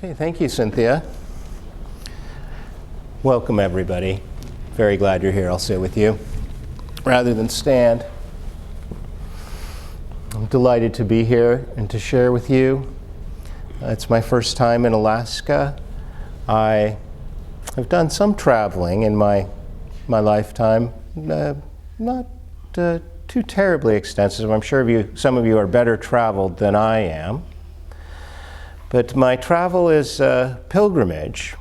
Okay, thank you, Cynthia. Welcome, everybody. Very glad you're here. I'll sit with you rather than stand. I'm delighted to be here and to share with you. It's my first time in Alaska. I have done some traveling in my lifetime, not too terribly extensive. I'm sure some of you are better traveled than I am. But my travel is a pilgrimage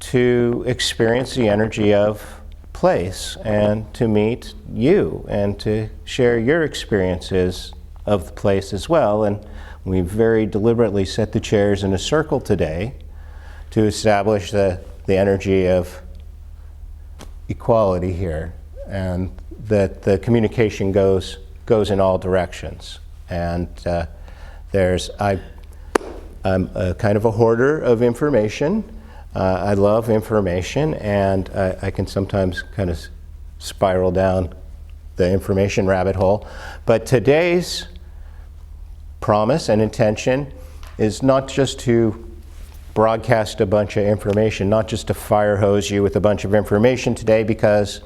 to experience the energy of place and to meet you and to share your experiences of the place as well. And we very deliberately set the chairs in a circle today to establish the energy of equality here, and that the communication goes in all directions. And I'm a kind of a hoarder of information. I love information, and I can sometimes kind of spiral down the information rabbit hole. But today's promise and intention is not just to broadcast a bunch of information, not just to fire hose you with a bunch of information today, because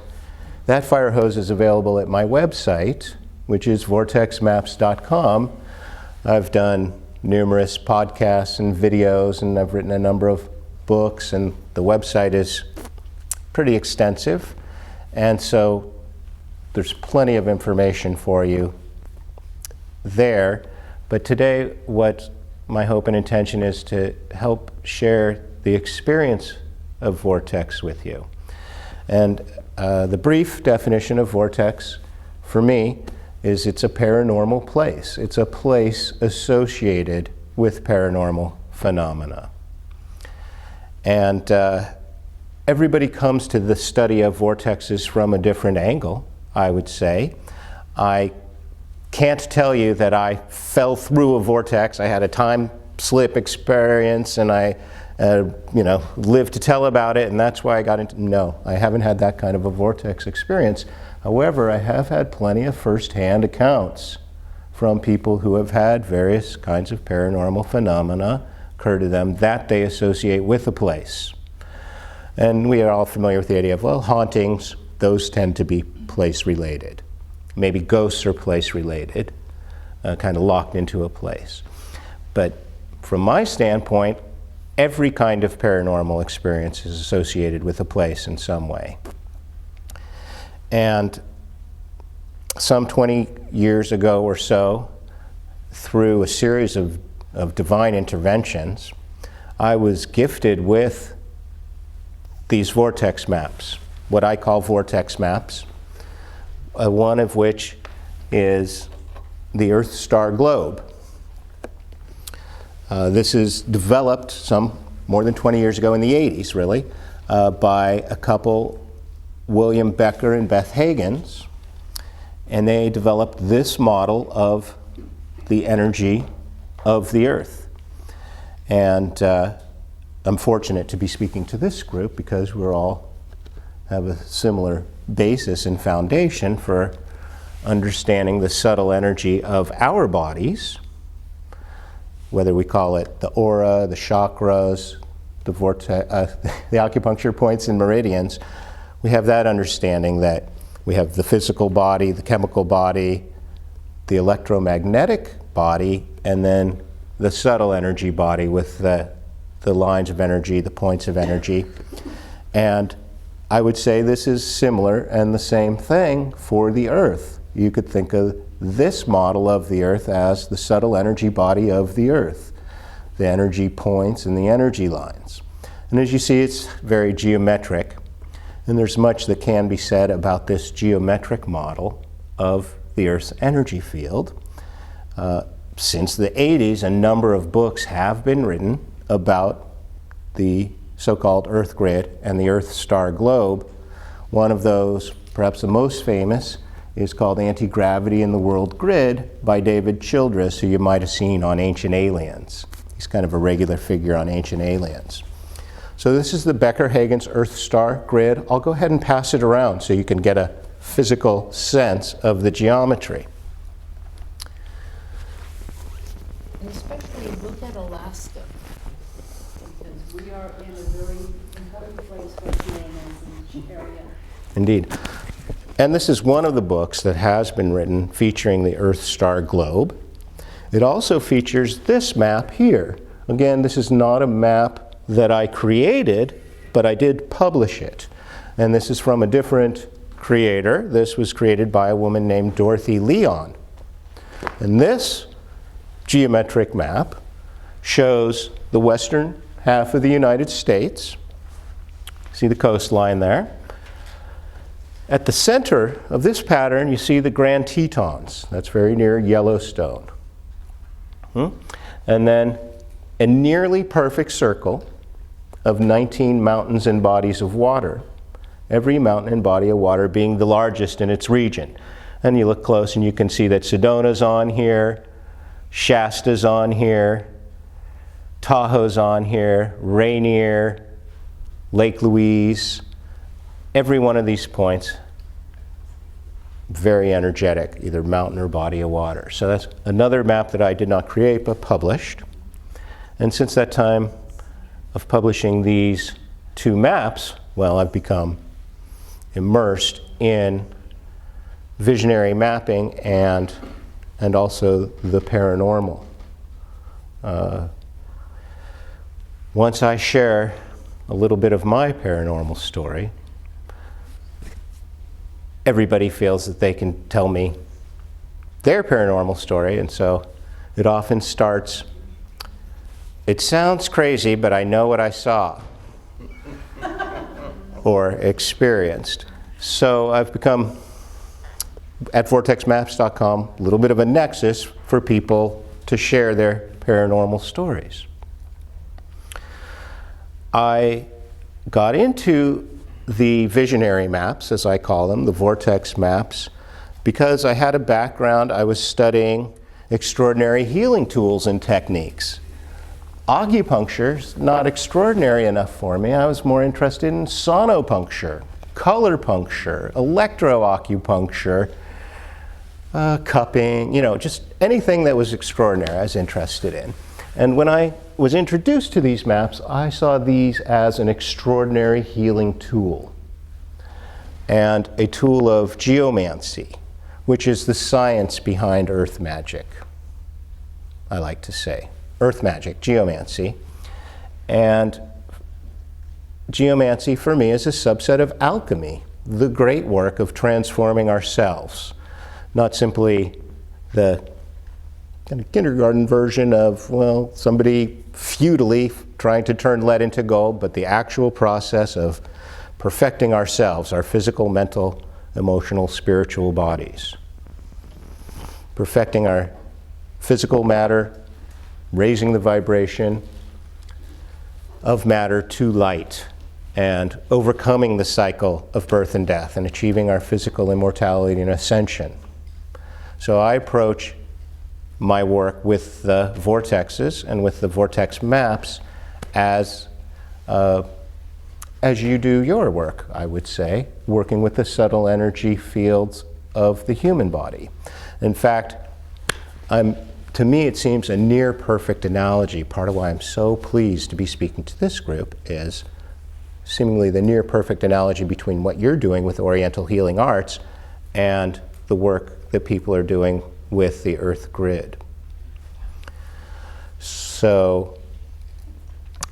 that fire hose is available at my website, which is vortexmaps.com. I've done numerous podcasts and videos, and I've written a number of books, and the website is pretty extensive. And so there's plenty of information for you there. But today, what my hope and intention is to help share the experience of Vortex with you. And the brief definition of Vortex for me is it's a paranormal place. It's a place associated with paranormal phenomena. And everybody comes to the study of vortexes from a different angle, I would say. I can't tell you that I fell through a vortex. I had a time slip experience, and I lived to tell about it, and that's why I got into. No, I haven't had that kind of a vortex experience. However, I have had plenty of first-hand accounts from people who have had various kinds of paranormal phenomena occur to them that they associate with a place. And we are all familiar with the idea of, well, hauntings, those tend to be place-related. Maybe ghosts are place-related, kind of locked into a place. But from my standpoint, every kind of paranormal experience is associated with a place in some way. And some 20 years ago or so, through a series of divine interventions, I was gifted with these vortex maps, what I call vortex maps, one of which is the Earth star globe. This is developed some more than 20 years ago, in the 80s really, by a couple, William Becker and Beth Hagins, and they developed this model of the energy of the Earth. And I'm fortunate to be speaking to this group because we all have a similar basis and foundation for understanding the subtle energy of our bodies, whether we call it the aura, the chakras, the acupuncture points and meridians. We have that understanding that we have the physical body, the chemical body, the electromagnetic body, and then the subtle energy body with the lines of energy, the points of energy. And I would say this is similar and the same thing for the Earth. You could think of this model of the Earth as the subtle energy body of the Earth, the energy points and the energy lines. And as you see, it's very geometric. And there's much that can be said about this geometric model of the Earth's energy field. Since the 80s, a number of books have been written about the so-called Earth grid and the Earth star globe. One of those, perhaps the most famous, is called Anti-Gravity in the World Grid by David Childress, who you might have seen on Ancient Aliens. He's kind of a regular figure on Ancient Aliens. So this is the Becker-Hagins Earth star grid. I'll go ahead and pass it around so you can get a physical sense of the geometry. And especially look at Alaska. We are in a very important place for humans in each area. Indeed. And this is one of the books that has been written featuring the Earth star globe. It also features this map here. Again, this is not a map that I created, but I did publish it. And this is from a different creator. This was created by a woman named Dorothy Leon. And this geometric map shows the western half of the United States. See the coastline there? At the center of this pattern, you see the Grand Tetons. That's very near Yellowstone. And then a nearly perfect circle of 19 mountains and bodies of water, every mountain and body of water being the largest in its region. And you look close and you can see that Sedona's on here, Shasta's on here, Tahoe's on here, Rainier, Lake Louise. Every one of these points, very energetic, either mountain or body of water. So that's another map that I did not create but published. And since that time of publishing these two maps, well, I've become immersed in visionary mapping and also the paranormal. Once I share a little bit of my paranormal story, everybody feels that they can tell me their paranormal story, and so it often starts, "It sounds crazy, but I know what I saw," or experienced. So I've become, at vortexmaps.com, a little bit of a nexus for people to share their paranormal stories. I got into the visionary maps, as I call them, the vortex maps, because I had a background. I was studying extraordinary healing tools and techniques. Acupuncture's not extraordinary enough for me. I was more interested in sonopuncture, color puncture, electroacupuncture, cupping, just anything that was extraordinary I was interested in. And when I was introduced to these maps, I saw these as an extraordinary healing tool, and a tool of geomancy, which is the science behind earth magic, I like to say. Earth magic, geomancy. And geomancy for me is a subset of alchemy, the great work of transforming ourselves, not simply the kind of kindergarten version of, well, somebody futilely trying to turn lead into gold, but the actual process of perfecting ourselves, our physical, mental, emotional, spiritual bodies. Perfecting our physical matter, raising the vibration of matter to light, and overcoming the cycle of birth and death, and achieving our physical immortality and ascension. So I approach my work with the vortexes and with the vortex maps as you do your work, I would say, working with the subtle energy fields of the human body. In fact, to me it seems a near perfect analogy. Part of why I'm so pleased to be speaking to this group is seemingly the near perfect analogy between what you're doing with Oriental healing arts and the work that people are doing with the Earth grid. So,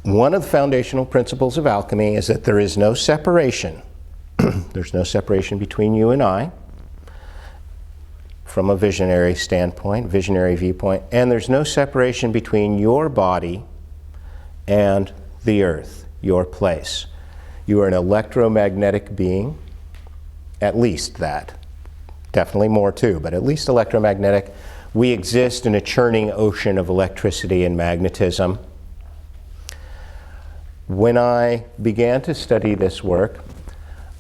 one of the foundational principles of alchemy is that there is no separation. There's no separation between you and I from a visionary standpoint, visionary viewpoint, and there's no separation between your body and the Earth, your place. You are an electromagnetic being, at least that. Definitely more too, but at least electromagnetic. We exist in a churning ocean of electricity and magnetism. When I began to study this work,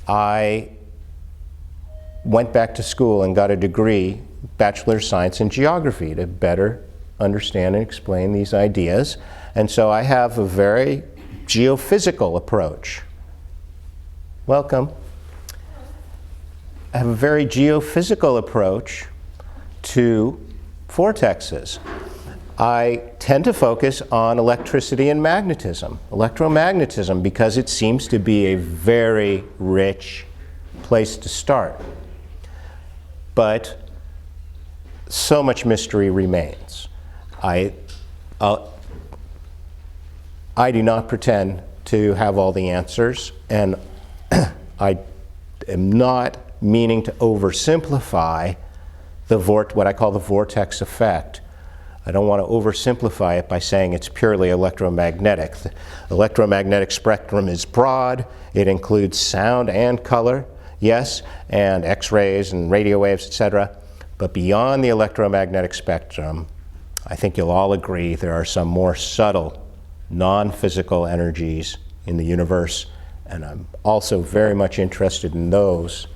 I went back to school and got a degree, Bachelor of Science in Geography, to better understand and explain these ideas. And so I have a very geophysical approach. Welcome. I have a very geophysical approach to vortexes. I tend to focus on electricity and magnetism, electromagnetism, because it seems to be a very rich place to start. But so much mystery remains. I do not pretend to have all the answers, and I am not meaning to oversimplify what I call the vortex effect. I don't want to oversimplify it by saying it's purely electromagnetic. The electromagnetic spectrum is broad. It includes sound and color, yes, and X-rays and radio waves, etc. But beyond the electromagnetic spectrum, I think you'll all agree there are some more subtle, non-physical energies in the universe, and I'm also very much interested in those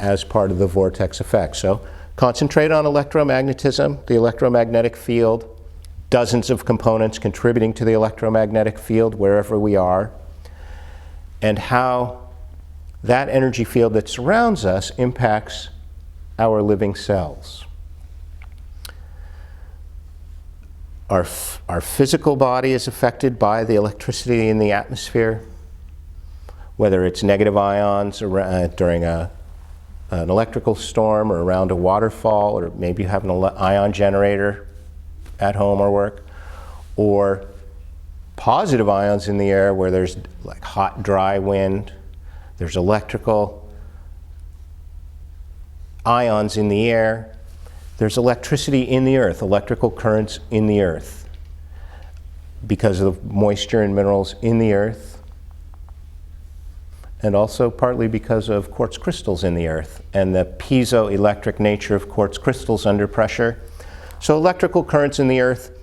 as part of the vortex effect. So concentrate on electromagnetism, the electromagnetic field, dozens of components contributing to the electromagnetic field wherever we are, and how that energy field that surrounds us impacts our living cells. Our physical body is affected by the electricity in the atmosphere, whether it's negative ions during an electrical storm or around a waterfall, or maybe you have an ion generator at home or work, or positive ions in the air where there's like hot, dry wind. There's electrical ions in the air. There's electricity in the earth, electrical currents in the earth, because of the moisture and minerals in the earth, and also partly because of quartz crystals in the earth and the piezoelectric nature of quartz crystals under pressure. So electrical currents in the earth,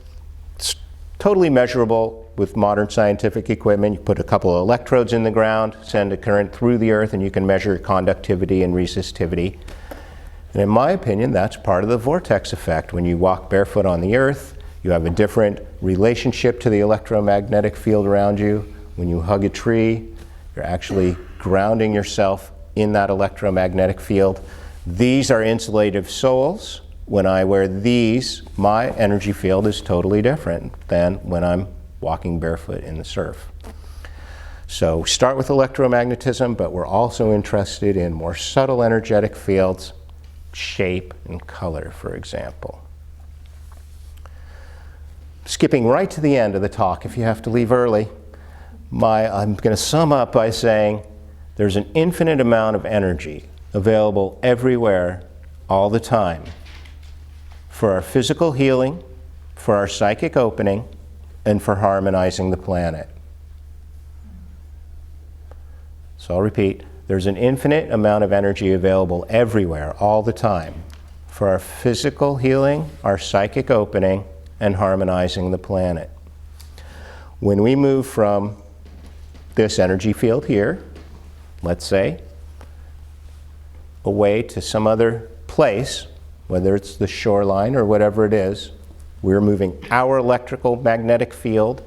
it's totally measurable with modern scientific equipment. You put a couple of electrodes in the ground, send a current through the earth, and you can measure conductivity and resistivity. And in my opinion, that's part of the vortex effect. When you walk barefoot on the earth, you have a different relationship to the electromagnetic field around you. When you hug a tree, you're actually grounding yourself in that electromagnetic field. These are insulative soles. When I wear these, my energy field is totally different than when I'm walking barefoot in the surf. So start with electromagnetism, but we're also interested in more subtle energetic fields, shape and color, for example. Skipping right to the end of the talk, if you have to leave early, I'm going to sum up by saying there's an infinite amount of energy available everywhere, all the time, for our physical healing, for our psychic opening, and for harmonizing the planet. So I'll repeat. There's an infinite amount of energy available everywhere, all the time, for our physical healing, our psychic opening, and harmonizing the planet. When we move from this energy field here, let's say, away to some other place, whether it's the shoreline or whatever it is, we're moving our electrical magnetic field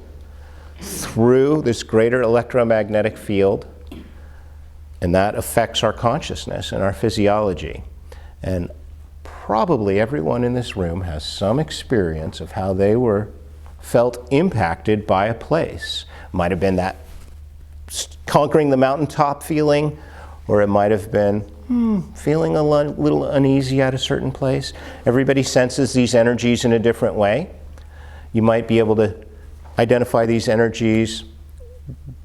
through this greater electromagnetic field, and that affects our consciousness and our physiology. And probably everyone in this room has some experience of how they felt impacted by a place. Might have been that conquering the mountaintop feeling, or it might have been feeling a little uneasy at a certain place. Everybody senses these energies in a different way. You might be able to identify these energies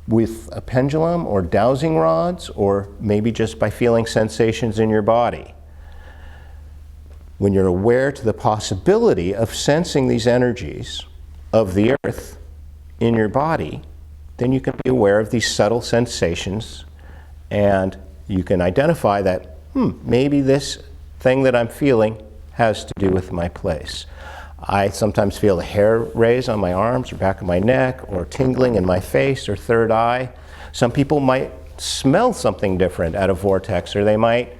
with a pendulum or dowsing rods, or maybe just by feeling sensations in your body. When you're aware to the possibility of sensing these energies of the earth in your body, then you can be aware of these subtle sensations, and you can identify that, maybe this thing that I'm feeling has to do with my place. I sometimes feel the hair raise on my arms or back of my neck, or tingling in my face or third eye. Some people might smell something different at a vortex, or they might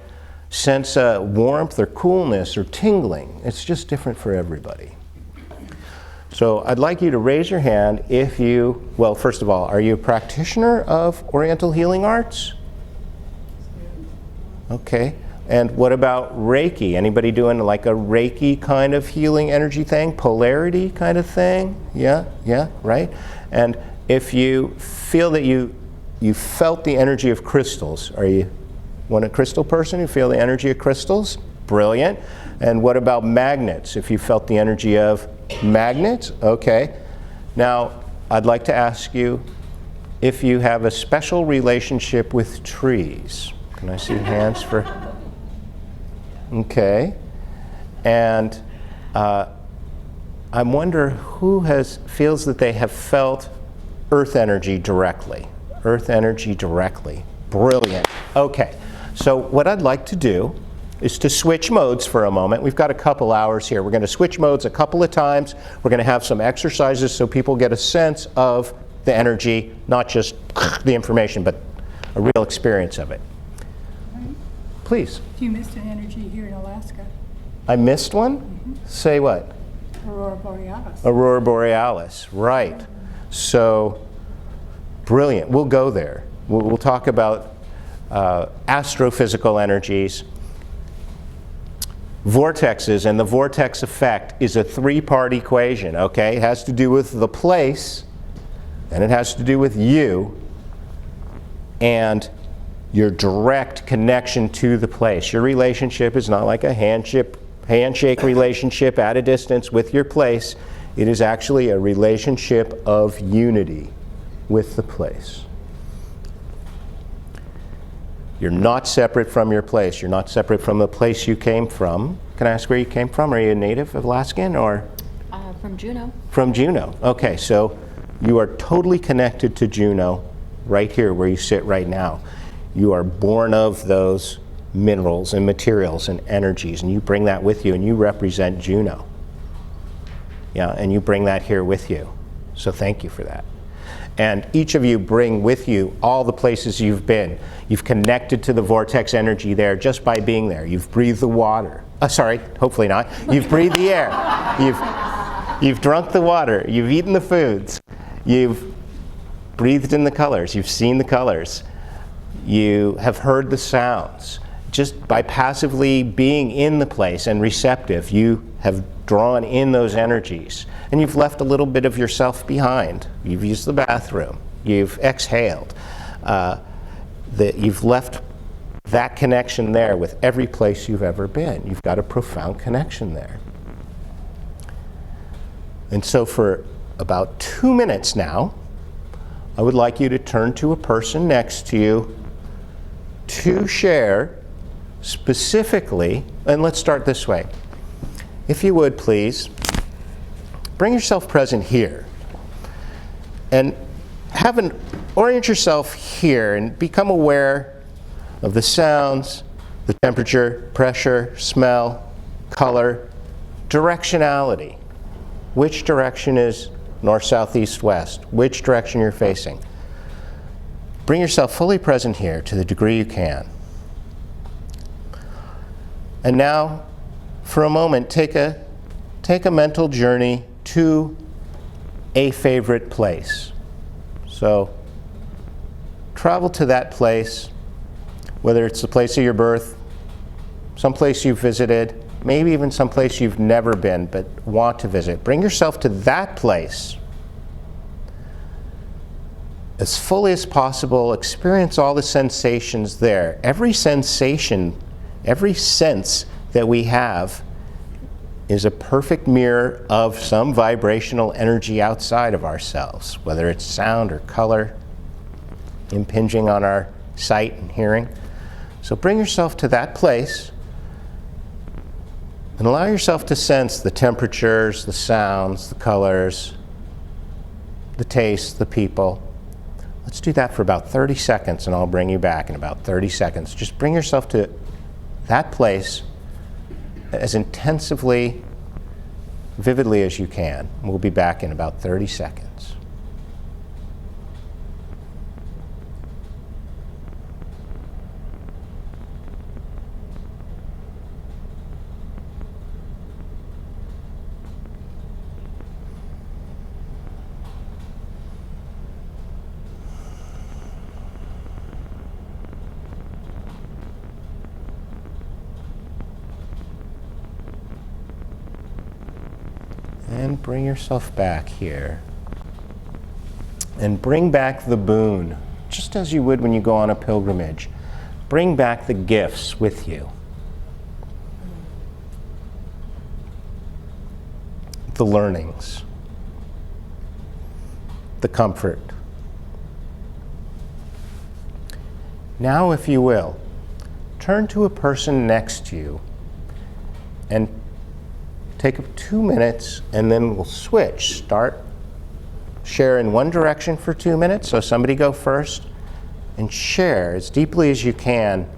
sense a warmth or coolness or tingling. It's just different for everybody. So I'd like you to raise your hand if you, well, first of all, are you a practitioner of Oriental healing arts? Okay. And what about Reiki? Anybody doing like a Reiki kind of healing energy thing? Polarity kind of thing? Yeah, right? And if you feel that you felt the energy of crystals, are you a crystal person who feel the energy of crystals? Brilliant. And what about magnets? If you felt the energy of magnets? Okay. Now, I'd like to ask you if you have a special relationship with trees. Can I see hands for? Okay. And I wonder who feels that they have felt earth energy directly. Earth energy directly. Brilliant. Okay. So what I'd like to do is to switch modes for a moment. We've got a couple hours here. We're going to switch modes a couple of times. We're going to have some exercises so people get a sense of the energy, not just the information, but a real experience of it. Please. You missed an energy here in Alaska. I missed one? Mm-hmm. Say what? Aurora Borealis. Aurora Borealis, right. So, brilliant. We'll go there. We'll talk about astrophysical energies. Vortexes, and the vortex effect is a three-part equation, okay? It has to do with the place, and it has to do with you, and your direct connection to the place. Your relationship is not like a handshake relationship at a distance with your place. It is actually a relationship of unity with the place. You're not separate from your place. You're not separate from the place you came from. Can I ask where you came from? Are you a native Alaskan or? From Juneau. From Juneau. Okay, so you are totally connected to Juneau right here where you sit right now. You are born of those minerals and materials and energies, and you bring that with you, and you represent Juneau. Yeah, and you bring that here with you. So thank you for that. And each of you bring with you all the places you've been. You've connected to the vortex energy there just by being there. You've breathed the water. Sorry, hopefully not. You've breathed the air. You've drunk the water. You've eaten the foods. You've breathed in the colors. You've seen the colors. You have heard the sounds. Just by passively being in the place and receptive, you have drawn in those energies. And you've left a little bit of yourself behind. You've used the bathroom. You've exhaled. You've left that connection there with every place you've ever been. You've got a profound connection there. And so for about 2 minutes now, I would like you to turn to a person next to you to share specifically, and let's start this way. If you would, please, bring yourself present here and orient yourself here and become aware of the sounds, the temperature, pressure, smell, color, directionality. Which direction is north, south, east, west? Which direction you're facing? Bring yourself fully present here to the degree you can. And now, for a moment, take a mental journey to a favorite place. So, travel to that place, whether it's the place of your birth, some place you've visited, maybe even some place you've never been but want to visit. Bring yourself to that place as fully as possible. Experience all the sensations there. Every sensation, every sense that we have is a perfect mirror of some vibrational energy outside of ourselves, whether it's sound or color impinging on our sight and hearing. So bring yourself to that place and allow yourself to sense the temperatures, the sounds, the colors, the tastes, the people. Let's do that for about 30 seconds, and I'll bring you back in about 30 seconds. Just bring yourself to that place as intensively, vividly as you can. We'll be back in about 30 seconds. And bring yourself back here. And bring back the boon, just as you would when you go on a pilgrimage. Bring back the gifts with you. The learnings. The comfort. Now, if you will, turn to a person next to you and take 2 minutes, and then we'll switch. Share in one direction for 2 minutes, so somebody go first, and share as deeply as you can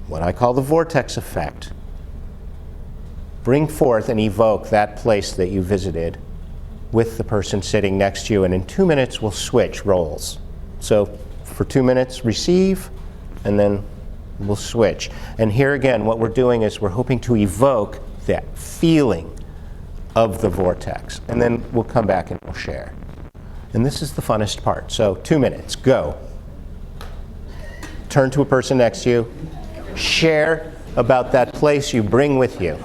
what I call the vortex effect. Bring forth and evoke that place that you visited with the person sitting next to you, and in 2 minutes we'll switch roles. So for 2 minutes, receive, and then we'll switch. And here again, what we're doing is we're hoping to evoke that feeling of the vortex. And then we'll come back and we'll share. And this is the funnest part. So 2 minutes, go. Turn to a person next to you. Share about that place you bring with you.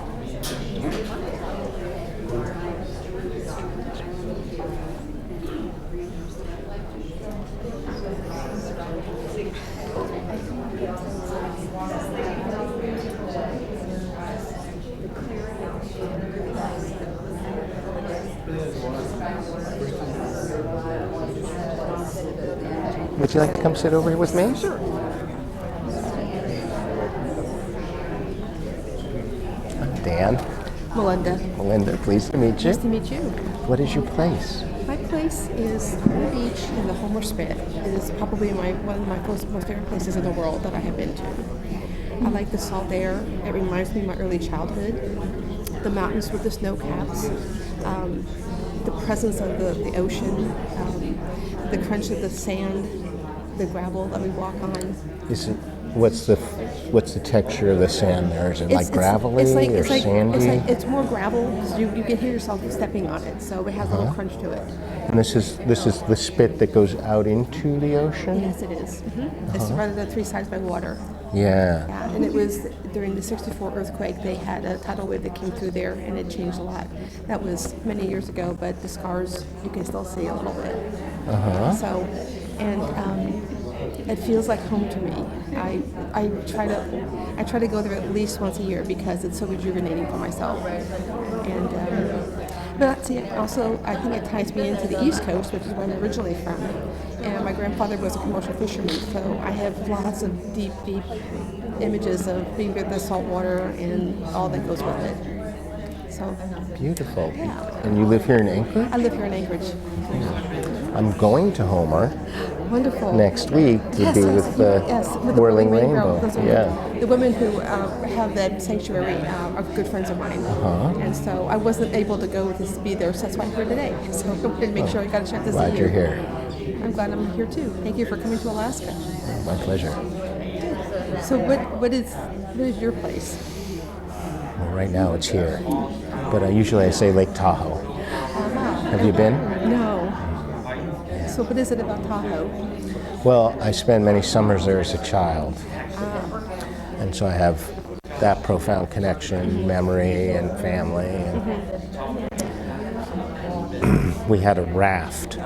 Would you like to come sit over here with me? Sure. I'm Dan. Melinda. Melinda, pleased to meet you. Nice to meet you. What is your place? My place is on the beach in the Homer Spit. It is probably one of my most favorite places in the world that I have been to. I like the salt air. It reminds me of my early childhood. The mountains with the snow caps. The presence of the ocean. The crunch of the sand. The gravel that we walk on. What's the texture of the sand there? Is it like gravelly or sandy? It's more gravel because you can hear yourself stepping on it, so it has a little crunch to it. And this is the spit that goes out into the ocean? Yes, it is. Mm-hmm. It's surrounded on 3 sides by water. Yeah. Yeah, and it was during the '64 earthquake. They had a tidal wave that came through there, and it changed a lot. That was many years ago, but the scars you can still see a little bit. So, and it feels like home to me. I try to go there at least once a year because it's so rejuvenating for myself. And but see, also I think it ties me into the East Coast, which is where I'm originally from. And my grandfather was a commercial fisherman, so I have lots of deep images of being with the salt water and all that goes with it. So Beautiful. Yeah. And you live here in Anchorage? I live here in Anchorage. I'm going to Homer Wonderful. next week to be with the with the Whirling Rainbow. Those are Yeah. The women who have that sanctuary are good friends of mine. And so I wasn't able to go to be there, so that's why I'm here today. So I wanted to make sure I got a chance to see you. Glad you're here. I'm glad I'm here too. Thank you for coming to Alaska. My pleasure. So what is your place? Well, right now it's here, but usually I say Lake Tahoe. Have you been? No. So what is it about Tahoe? Well, I spent many summers there as a child, and so I have that profound connection, memory, and family. And we had a raft.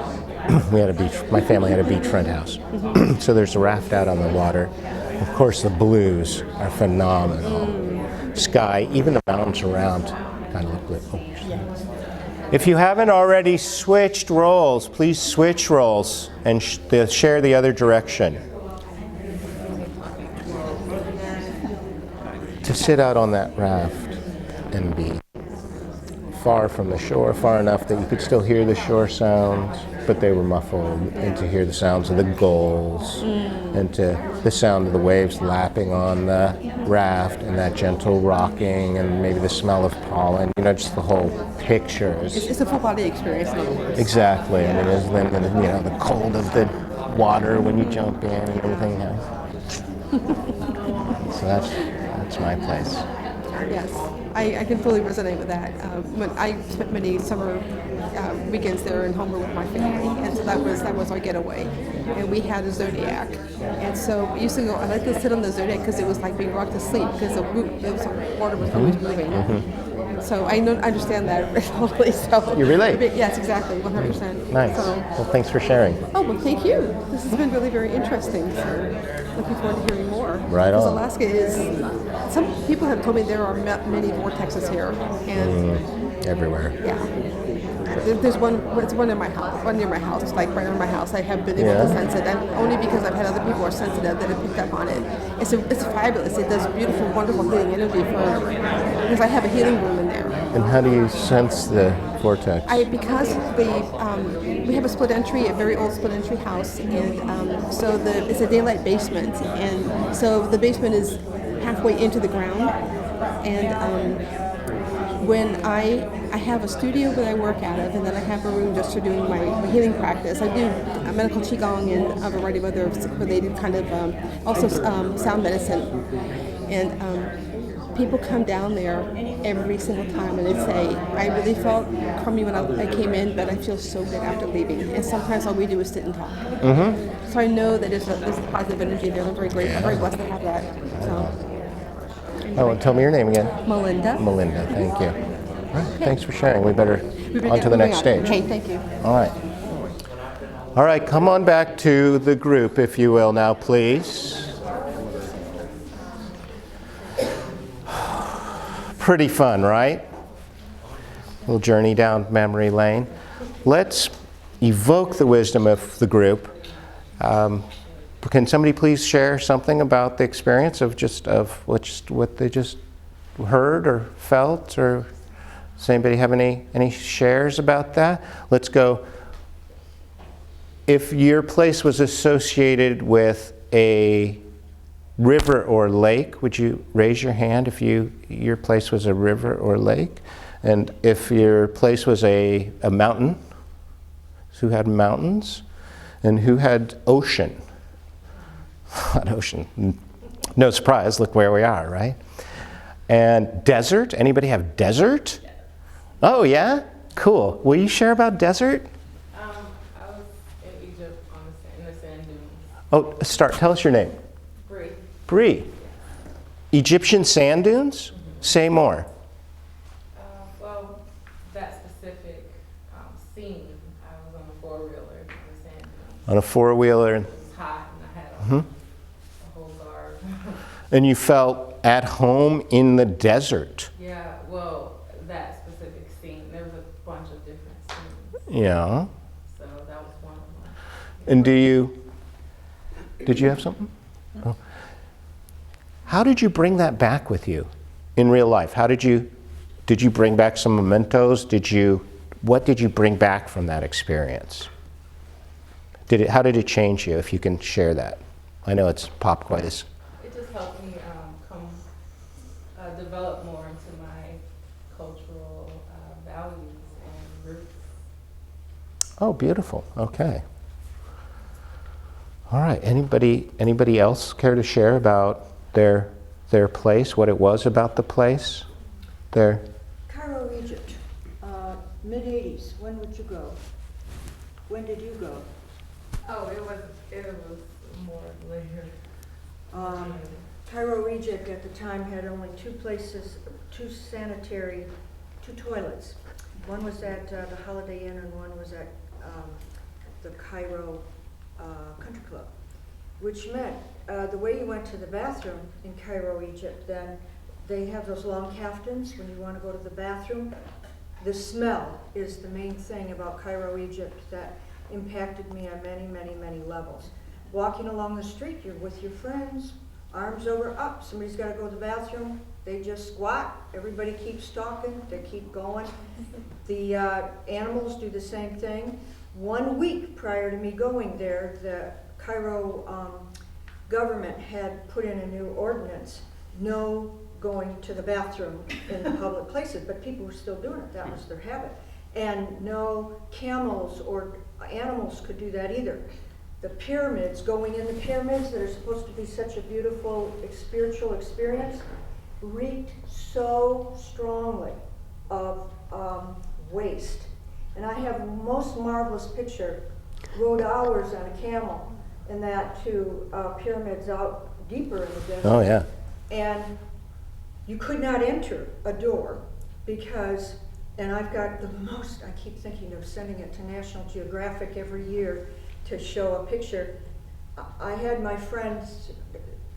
We had a beach. My family had a beachfront house, so there's a raft out on the water. Of course, the blues are phenomenal. Sky, even the mountains around, kind of look good. If you haven't already switched roles, please switch roles and share the other direction. To sit out on that raft and be far from the shore, far enough that you could still hear the shore sounds, but they were muffled, and to hear the sounds of the gulls, and to the sound of the waves lapping on the raft, and that gentle rocking, and maybe the smell of pollen, just the whole picture. It's a full body experience, in other words. Exactly. I mean, and the cold of the water when you jump in and everything. So that's my place. Yes, I can fully resonate with that. When I spent many summer weekends there in Homer with my family, and so that was our getaway. And we had a Zodiac, and so we used to go. I like to sit on the Zodiac because it was like being rocked to sleep because the water was always moving. And So I understand that totally. So You relate? Yes, exactly, 100%. Nice. So, Well, thanks for sharing. oh, well, thank you. This has been really very interesting. So looking forward to hearing more. Right Because on. Alaska is, some people have told me there are many vortexes here. And Everywhere. yeah. There's one. It's one in my house. One near my house. It's like right under my house. I have been able to sense it, and only because I've had other people who are sensitive that have picked up on it. It's fabulous. It does beautiful, wonderful healing energy because I have a healing room in there. And how do you sense the vortex? Because we have a split entry, a very old split entry house, and so it's a daylight basement, and so the basement is halfway into the ground, and when I have a studio that I work out of, and then I have a room just for doing my healing practice. I do medical qigong and a variety of other related kind of also sound medicine, and people come down there every single time and they say, I really felt crummy when I came in, but I feel so good after leaving. And sometimes all we do is sit and talk. Mm-hmm. So I know that there's a positive energy there. I'm very grateful, very blessed to have that. So. Oh, and tell me your name again. Melinda. Melinda, thank you. All right, thanks for sharing. We better on to the next stage. Okay, thank you. All right. All right, come on back to the group, if you will, now, please. Pretty fun, right? Little journey down memory lane. Let's evoke the wisdom of the group. Can somebody please share something about the experience of what they just heard or felt, or does anybody have any shares about that? Let's go. If your place was associated with a river or lake, would you raise your hand if your place was a river or lake? And if your place was a mountain, who had mountains? And who had ocean? Ocean. No surprise, look where we are, right? And desert, anybody have desert? Oh yeah? Cool. Will you share about desert? I was in Egypt in the sand dunes. Oh, tell us your name. Bree. Bree. Egyptian sand dunes? Mm-hmm. Say more. Well, that specific scene, I was on a four-wheeler in the sand dunes. On a four-wheeler. It was hot and I had a whole guard. And you felt at home in the desert. Yeah, well, that specific scene, there was a bunch of different scenes. Yeah. So that was one of them. And did you have something? Oh. How did you bring that back with you in real life? Did you bring back some mementos? What did you bring back from that experience? How did it change you, if you can share that? I know it's pop quiz. It just helped me develop more into my cultural values and roots. Oh, beautiful. Okay. All right. Anybody else care to share about their place, what it was about the place? Cairo, Egypt, mid-80s. When would you go? When did you go? Oh, it was more later. Cairo, Egypt at the time had only two toilets. One was at the Holiday Inn and one was at the Cairo Country Club, which meant the way you went to the bathroom in Cairo, Egypt, then they have those long caftans when you want to go to the bathroom. The smell is the main thing about Cairo, Egypt that impacted me on many, many, many levels. Walking along the street, you're with your friends, arms over up. Somebody's got to go to the bathroom. They just squat. Everybody keeps talking. They keep going. The animals do the same thing. 1 week prior to me going there, the Cairo government had put in a new ordinance, no going to the bathroom in public places, but people were still doing it. That was their habit. And no camels or animals could do that either. The pyramids, going in the pyramids that are supposed to be such a beautiful spiritual experience, reeked so strongly of waste. And I have the most marvelous picture, rode hours on a camel and that to pyramids out deeper in the desert. Oh, yeah. And you could not enter a door. because, and I've got the most, I keep thinking of sending it to National Geographic every year to show a picture. I had my friends,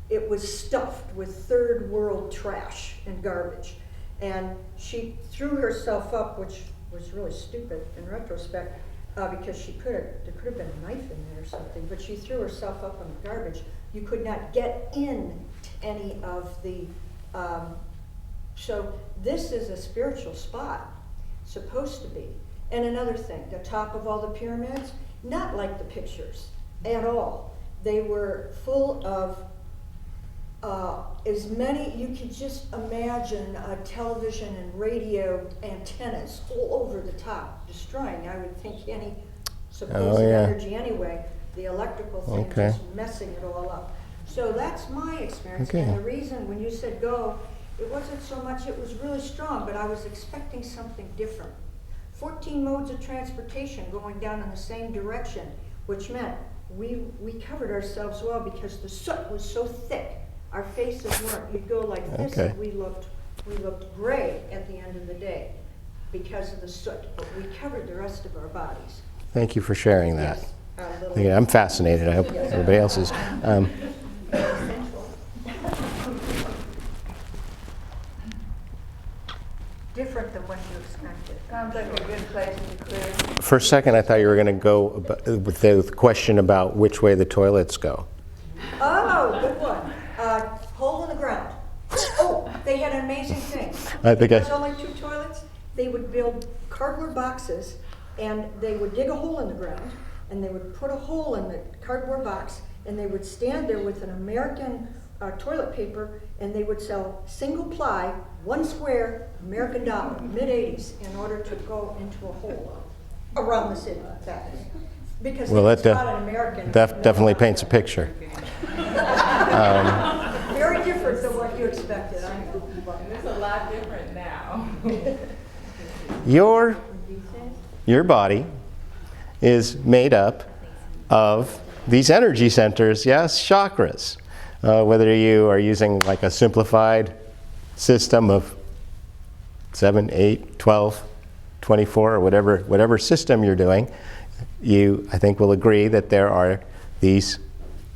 it was stuffed with third world trash and garbage. And she threw herself up, which was really stupid in retrospect, because there could have been a knife in there or something, but she threw herself up on the garbage. You could not get in to any of the, so this is a spiritual spot, supposed to be. And another thing, the top of all the pyramids, not like the pictures at all. They were full of as many, you could just imagine television and radio antennas all over the top, destroying, I would think, any supposed energy anyway. The electrical thing just messing it all up. So that's my experience. And the reason when you said go, it wasn't so much, it was really strong, but I was expecting something different. 14 modes of transportation going down in the same direction, which meant we covered ourselves well because the soot was so thick. Our faces weren't, you'd go like this and we looked gray at the end of the day because of the soot, but we covered the rest of our bodies. Thank you for sharing that. Yes, Yeah, I'm fascinated. I hope everybody else is. Different than what you expected. Sounds like a good place to clear. For a second, I thought you were going to go with the question about which way the toilets go. Oh, good one. Hole in the ground. Oh, they had an amazing thing. There's only 2 toilets. They would build cardboard boxes, and they would dig a hole in the ground, and they would put a hole in the cardboard box, and they would stand there with an American toilet paper, and they would sell single ply, 1 square American dollar, mid-80s, in order to go into a hole around the city. Because it's not an American. Definitely paints a picture. Very different than what you expected, I know. And it's a lot different now. Your body is made up of these energy centers, yes, chakras. Whether you are using like a simplified system of 7, 8, 12, 24, or whatever system you're doing, you, I think, will agree that there are these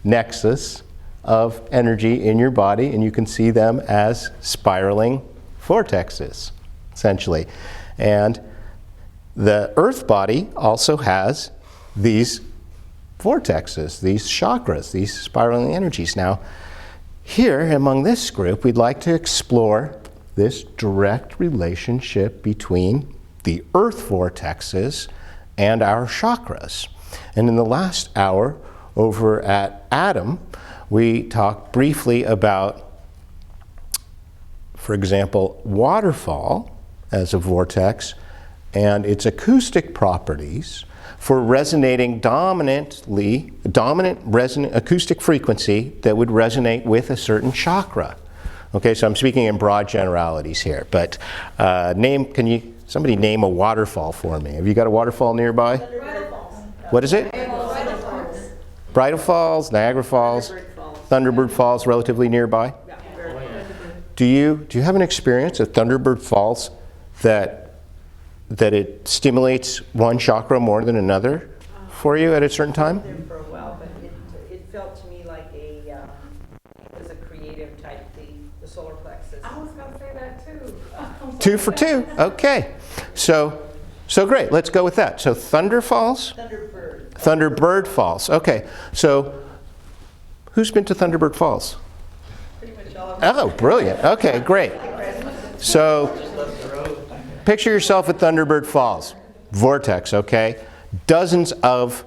nexus of energy in your body, and you can see them as spiraling vortexes, essentially. And the earth body also has these vortexes, these chakras, these spiraling energies. Now, here among this group, we'd like to explore this direct relationship between the earth vortexes and our chakras. And in the last hour over at Adam, we talked briefly about, for example, waterfall as a vortex and its acoustic properties for resonating dominant resonant acoustic frequency that would resonate with a certain chakra. Okay, so I'm speaking in broad generalities here, but somebody name a waterfall for me? Have you got a waterfall nearby? Bridal Falls. What is it? Bridal Falls. Bridal Falls, Niagara Falls, Thunderbird Falls, relatively nearby. Do you have an experience at Thunderbird Falls that it stimulates one chakra more than another for you at a certain time? There for a while, but it felt to me like it was a creative type, the solar plexus. I was going to say that too. 2 for 2. Okay. So great. Let's go with that. So Thunderbird Falls. Okay. So who's been to Thunderbird Falls? Pretty much all of them. Oh, brilliant. Okay, great. So picture yourself at Thunderbird Falls. Vortex, okay? Dozens of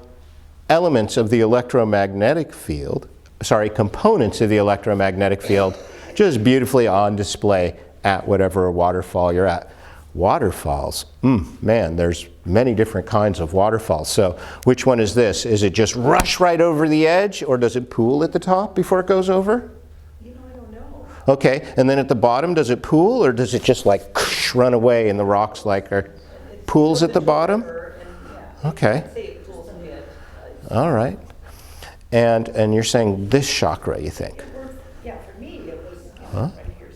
elements of the electromagnetic field, components of the electromagnetic field, just beautifully on display at whatever waterfall you're at. Waterfalls, man, there's many different kinds of waterfalls. So which one is this? Is it just rush right over the edge, or does it pool at the top before it goes over? I don't know. Okay, and then at the bottom, does it pool, or does it just like run away and the rocks are pools at the bottom? Okay. I'd say it pools a bit. All right. And you're saying this chakra, you think? Yeah, for me, it was right here.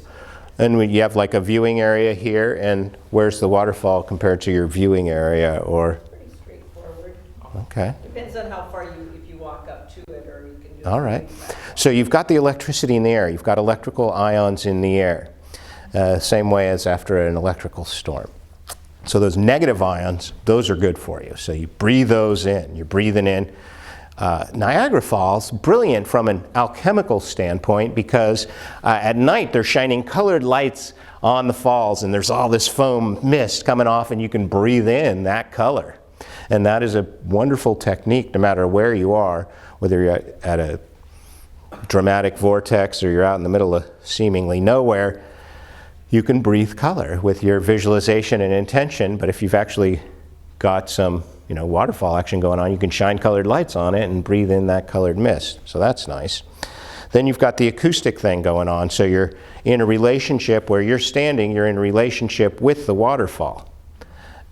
And when you have like a viewing area here, and where's the waterfall compared to your viewing area? Or Pretty straightforward. okay. Depends on how far if you walk up to it, or you can do it. All right. So you've got the electricity in the air. You've got electrical ions in the air. Same way as after an electrical storm. So those negative ions, those are good for you. So you breathe those in. You're breathing in. Niagara Falls, brilliant from an alchemical standpoint, because at night they're shining colored lights on the falls, and there's all this foam mist coming off, and you can breathe in that color. And that is a wonderful technique no matter where you are, whether you're at a dramatic vortex or you're out in the middle of seemingly nowhere. You can breathe color with your visualization and intention, but if you've actually got some waterfall action going on, you can shine colored lights on it and breathe in that colored mist. So that's nice. Then you've got the acoustic thing going on. So you're in a relationship where you're standing, you're in a relationship with the waterfall.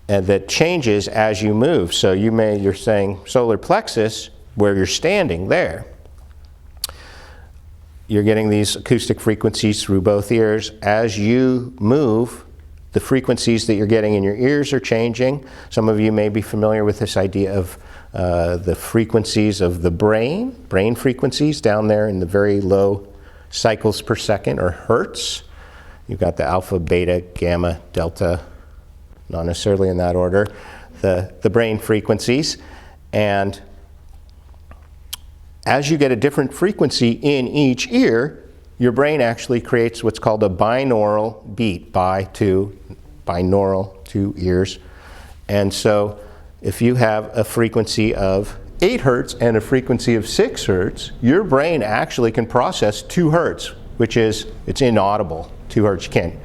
And that changes as you move. So you're saying solar plexus, where you're standing there. You're getting these acoustic frequencies through both ears. As you move, the frequencies that you're getting in your ears are changing. Some of you may be familiar with this idea of the frequencies of the brain frequencies down there in the very low cycles per second, or hertz. You've got the alpha, beta, gamma, delta, not necessarily in that order, the brain frequencies. And as you get a different frequency in each ear, your brain actually creates what's called a binaural beat, binaural, two ears. And so if you have a frequency of 8 hertz and a frequency of 6 hertz, your brain actually can process 2 hertz, which is, it's inaudible. 2 hertz you can't,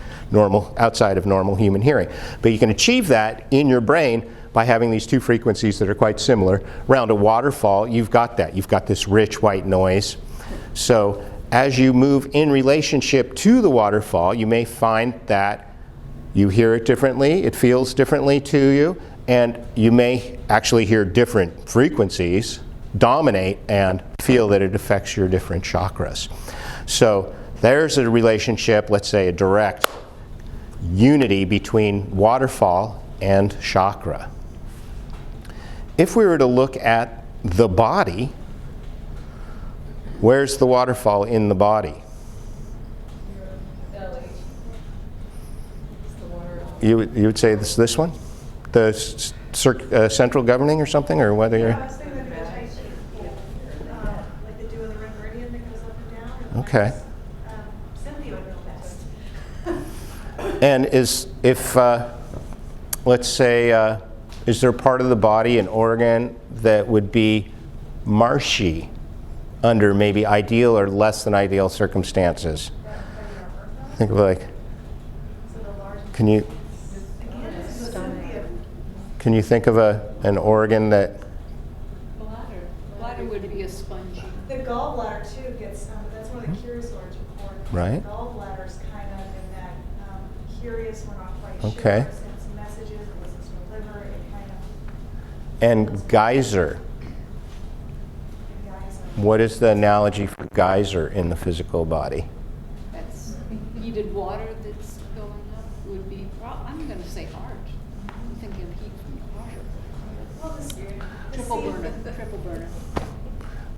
outside of normal human hearing. But you can achieve that in your brain by having these 2 frequencies that are quite similar. Around a waterfall, you've got that. You've got this rich white noise. So as you move in relationship to the waterfall, you may find that you hear it differently, it feels differently to you, and you may actually hear different frequencies dominate and feel that it affects your different chakras. So there's a relationship, let's say a direct unity between waterfall and chakra. If we were to look at the body, where's the waterfall in the body? You would say this one? The central governing or something, or whether you're... I was thinking like the dew in the red meridian that goes up and down. Or Okay. Cynthia would know best. And let's say, is there part of the body, an organ, that would be marshy under maybe ideal or less than ideal circumstances? Think of like, can you think of an organ that... Bladder would be a spongy. The gallbladder too gets, that's one of the curious organs report. Right. The gallbladder's kind of in that curious, we're not quite Okay. sure. It sends messages, it listens to the liver, it kind of... And geyser. What is the analogy for geyser in the physical body? That's heated water that's going up would be, I'm going to say heart. I'm thinking heat from the heart. Well, Triple burner.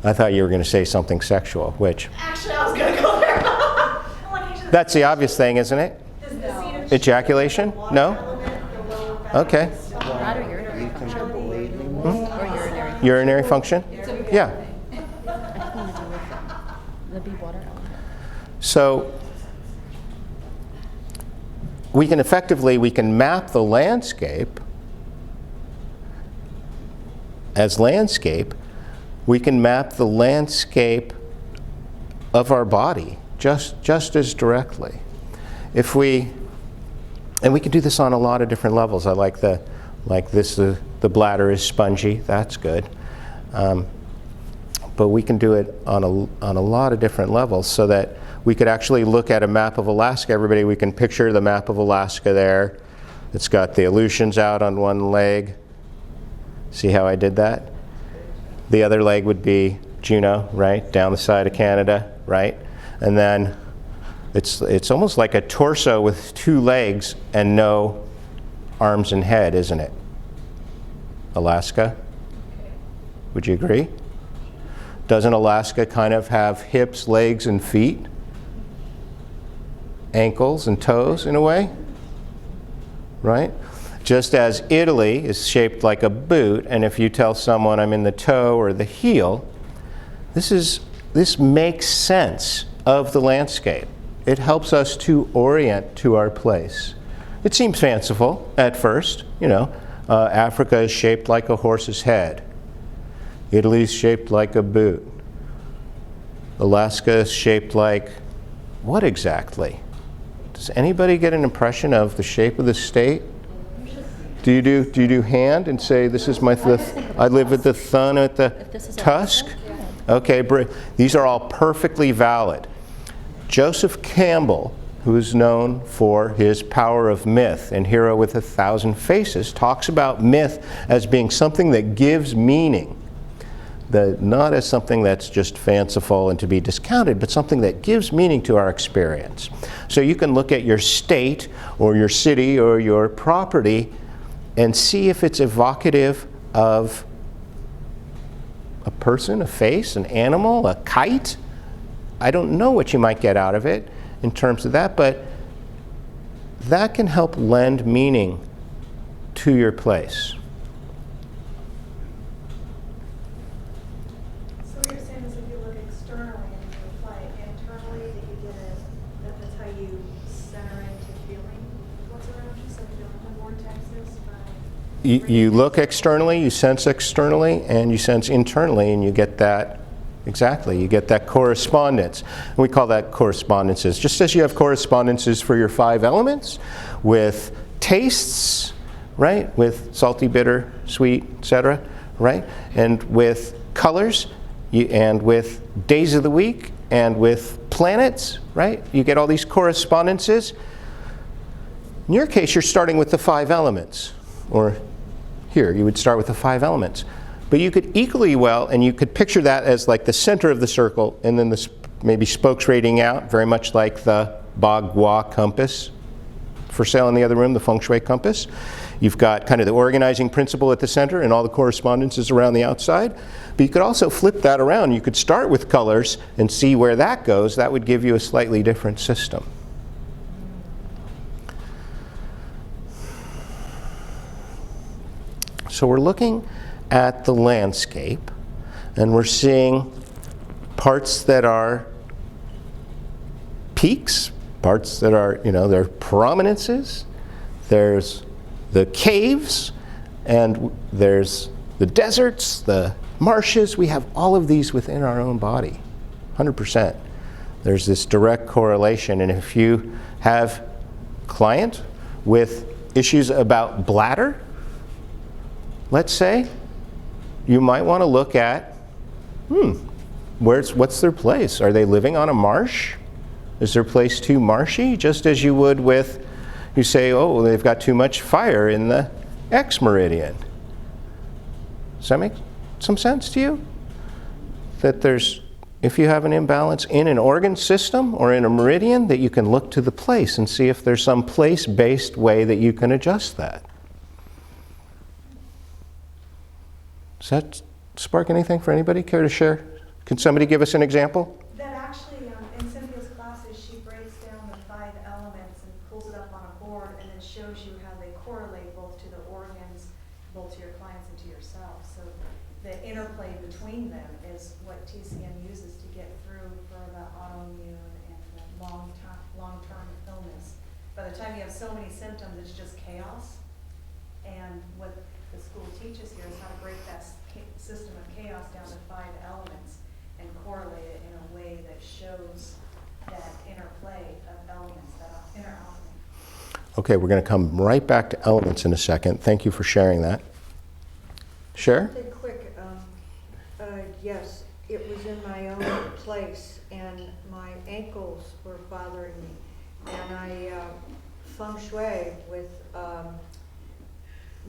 I thought you were going to say something sexual, which... Actually, I was going to go there. I'm like, actually, That's the obvious thing, isn't it? does the seed of Ejaculation? water No? element, the lower back, Okay. Urinary function? Yeah. So we can map the landscape as landscape. We can map the landscape of our body just as directly. And we can do this on a lot of different levels. I like the bladder is spongy. That's good. But we can do it on a lot of different levels, so that we could actually look at a map of Alaska. Everybody, we can picture the map of Alaska there. It's got the Aleutians out on one leg. See how I did that? The other leg would be Juneau, right? Down the side of Canada, right? And then It's almost like a torso with 2 legs and no arms and head, isn't it? Alaska? Would you agree? Doesn't Alaska kind of have hips, legs, and feet? Ankles and toes in a way? Right? Just as Italy is shaped like a boot, and if you tell someone I'm in the toe or the heel, this makes sense of the landscape. It helps us to orient to our place. It seems fanciful at first, Africa is shaped like a horse's head. Italy's shaped like a boot. Alaska is shaped like what exactly? Does anybody get an impression of the shape of the state? Do you do hand and say this is I live at the thumb at the tusk? Okay, these are all perfectly valid. Joseph Campbell, who is known for his power of myth and Hero with 1,000 Faces, talks about myth as being something that gives meaning. Not as something that's just fanciful and to be discounted, but something that gives meaning to our experience. So you can look at your state or your city or your property and see if it's evocative of a person, a face, an animal, a kite. I don't know what you might get out of it in terms of that, but that can help lend meaning to your place. So what you're saying is if you look externally and you apply it internally, that you get that's how you center into feeling what's around you, so you don't have vortexes by... You look externally, you sense externally, and you sense internally, and you get that. Exactly, you get that correspondence. And we call that correspondences. Just as you have correspondences for your 5 elements with tastes, right? With salty, bitter, sweet, etc., right? And with colors, and with days of the week, and with planets, right? You get all these correspondences. In your case, you're starting with the 5 elements. Or here, you would start with the 5 elements. But you could equally well, and you could picture that as like the center of the circle, and then maybe spokes radiating out, very much like the Bagua compass for sale in the other room, the feng shui compass. You've got kind of the organizing principle at the center and all the correspondences around the outside. But you could also flip that around. You could start with colors and see where that goes. That would give you a slightly different system. So we're looking at the landscape, and we're seeing parts that are peaks, parts that are, they're prominences. There's the caves, and there's the deserts, the marshes. We have all of these within our own body, 100%. There's this direct correlation, and if you have a client with issues about bladder, let's say, you might want to look at, what's their place? Are they living on a marsh? Is their place too marshy? Just as you would with, you say, oh, they've got too much fire in the X meridian. Does that make some sense to you? That if you have an imbalance in an organ system or in a meridian, that you can look to the place and see if there's some place-based way that you can adjust that. Does that spark anything for anybody? Care to share? Can somebody give us an example? That actually, in Cynthia's classes, she breaks down the 5 elements and pulls it up on a board and then shows you how they correlate both to the organs, both to your clients and to yourself. So the interplay between them is what TCM uses to get through for the autoimmune and the long-term illness. By the time you have so many symptoms, it's just chaos. And what the school teaches here is how to break that system of chaos down to 5 elements and correlate it in a way that shows that interplay of elements, that inner alchemy. Okay, we're going to come right back to elements in a second. Thank you for sharing that. Share? Something quick. Yes, it was in my own place, and my ankles were bothering me. And I feng shui with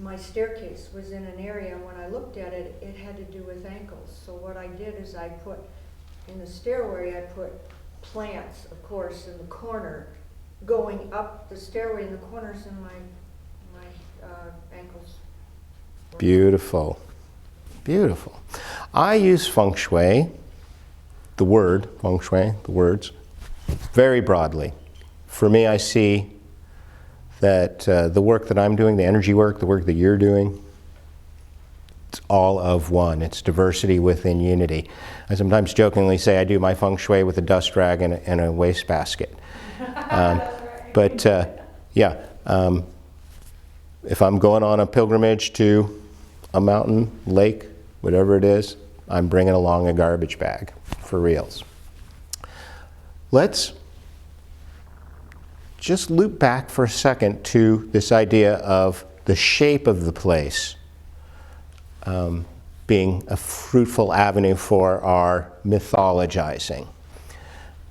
my staircase was in an area, and when I looked at it, it had to do with ankles. So what I did is I put, in the stairway, I put plants, of course, in the corner, going up the stairway in the corners, and my ankles. Beautiful. Beautiful. I use feng shui, the word feng shui, the words, very broadly. For me, I see that the work that I'm doing, the energy work, the work that you're doing, it's all of one. It's diversity within unity. I sometimes jokingly say I do my feng shui with a dust rag and a wastebasket. If I'm going on a pilgrimage to a mountain, lake, whatever it is, I'm bringing along a garbage bag for reals. Let's just loop back for a second to this idea of the shape of the place being a fruitful avenue for our mythologizing.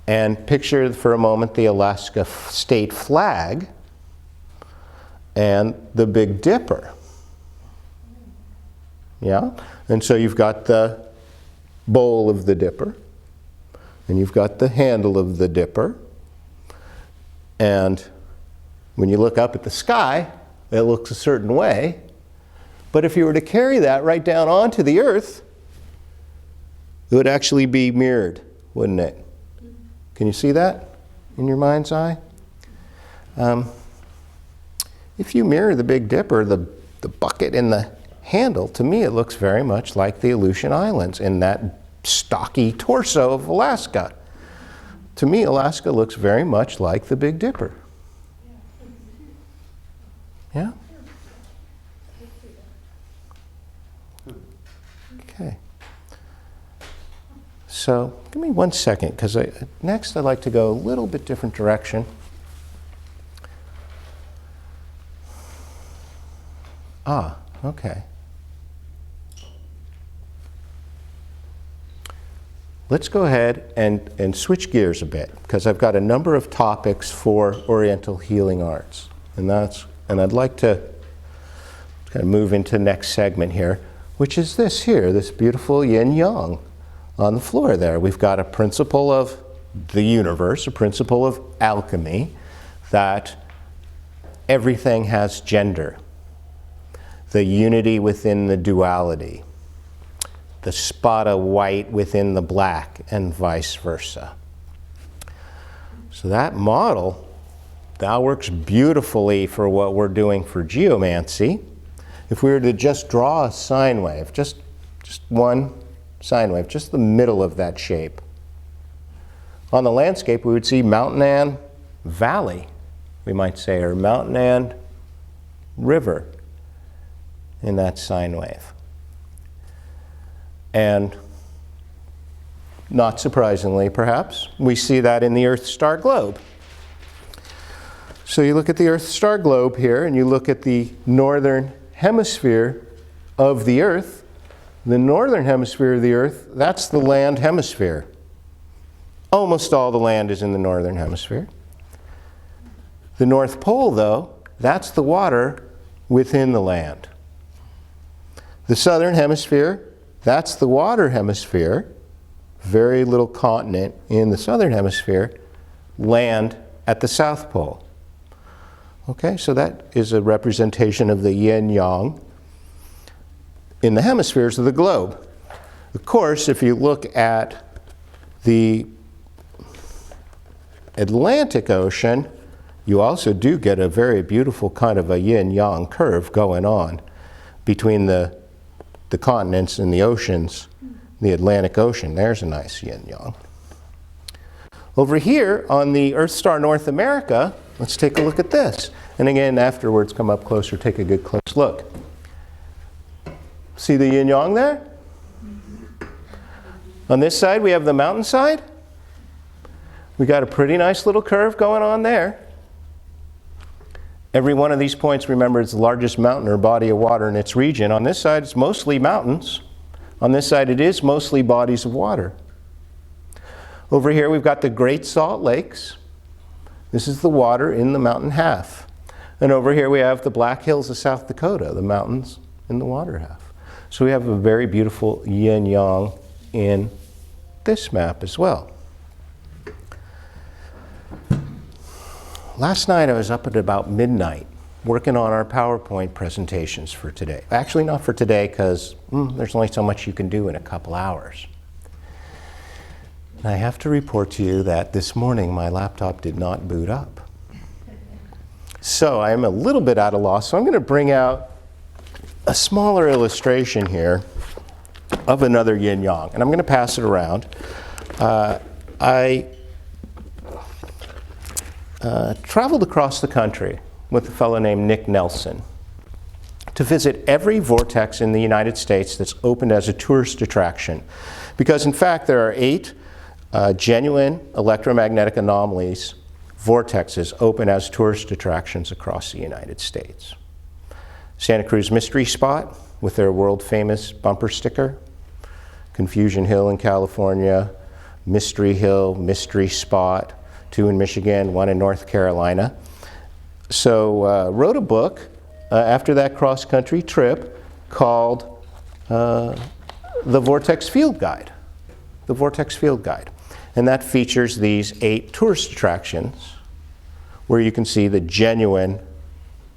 And picture for a moment the Alaska state flag and the Big Dipper. Yeah? And so you've got the bowl of the dipper, and you've got the handle of the dipper, and when you look up at the sky, it looks a certain way. But if you were to carry that right down onto the earth, it would actually be mirrored, wouldn't it? Can you see that in your mind's eye? If you mirror the Big Dipper, the bucket and the handle, to me it looks very much like the Aleutian Islands in that stocky torso of Alaska. To me, Alaska looks very much like the Big Dipper. Yeah? Okay. So give me 1 second, because next I'd like to go a little bit different direction. Okay. Let's go ahead and switch gears a bit, because I've got a number of topics for Oriental healing arts. And I'd like to kind of move into the next segment here, which is this here, this beautiful yin-yang on the floor there. We've got a principle of the universe, a principle of alchemy, that everything has gender. The unity within the duality. The spot of white within the black, and vice versa. So that model, that works beautifully for what we're doing for geomancy. If we were to just draw a sine wave, just one sine wave, just the middle of that shape. On the landscape, we would see mountain and valley, we might say, or mountain and river in that sine wave. And not surprisingly, perhaps, we see that in the Earth-star globe. So you look at the Earth-star globe here, and you look at the northern hemisphere of the Earth. The northern hemisphere of the Earth, that's the land hemisphere. Almost all the land is in the northern hemisphere. The North Pole, though, that's the water within the land. The southern hemisphere, that's the water hemisphere, very little continent in the southern hemisphere, land at the South Pole. Okay, so that is a representation of the yin-yang in the hemispheres of the globe. Of course, if you look at the Atlantic Ocean, you also do get a very beautiful kind of a yin-yang curve going on between the continents and the oceans, the Atlantic Ocean. There's a nice yin-yang. Over here on the Earth star North America, let's take a look at this. And again, afterwards, come up closer, take a good close look. See the yin-yang there? On this side, we have the mountainside. We got a pretty nice little curve going on there. Every one of these points, remember, is the largest mountain or body of water in its region. On this side, it's mostly mountains. On this side, it is mostly bodies of water. Over here, we've got the Great Salt Lakes. This is the water in the mountain half. And over here, we have the Black Hills of South Dakota, the mountains in the water half. So we have a very beautiful yin-yang in this map as well. last night I was up at about midnight working on our PowerPoint presentations for today. Actually, not for today, because there's only so much you can do in a couple hours. And I have to report to you that this morning my laptop did not boot up. So I am a little bit at a loss, so I'm going to bring out a smaller illustration here of another yin-yang, and I'm going to pass it around. I traveled across the country with a fellow named Nick Nelson to visit every vortex in the United States that's opened as a tourist attraction. Because in fact, there are 8 genuine electromagnetic anomalies, vortexes, open as tourist attractions across the United States. Santa Cruz Mystery Spot with their world-famous bumper sticker, Confusion Hill in California, Mystery Hill, Mystery Spot, 2 in Michigan, 1 in North Carolina. So wrote a book after that cross-country trip called The Vortex Field Guide. The Vortex Field Guide. And that features these 8 tourist attractions where you can see the genuine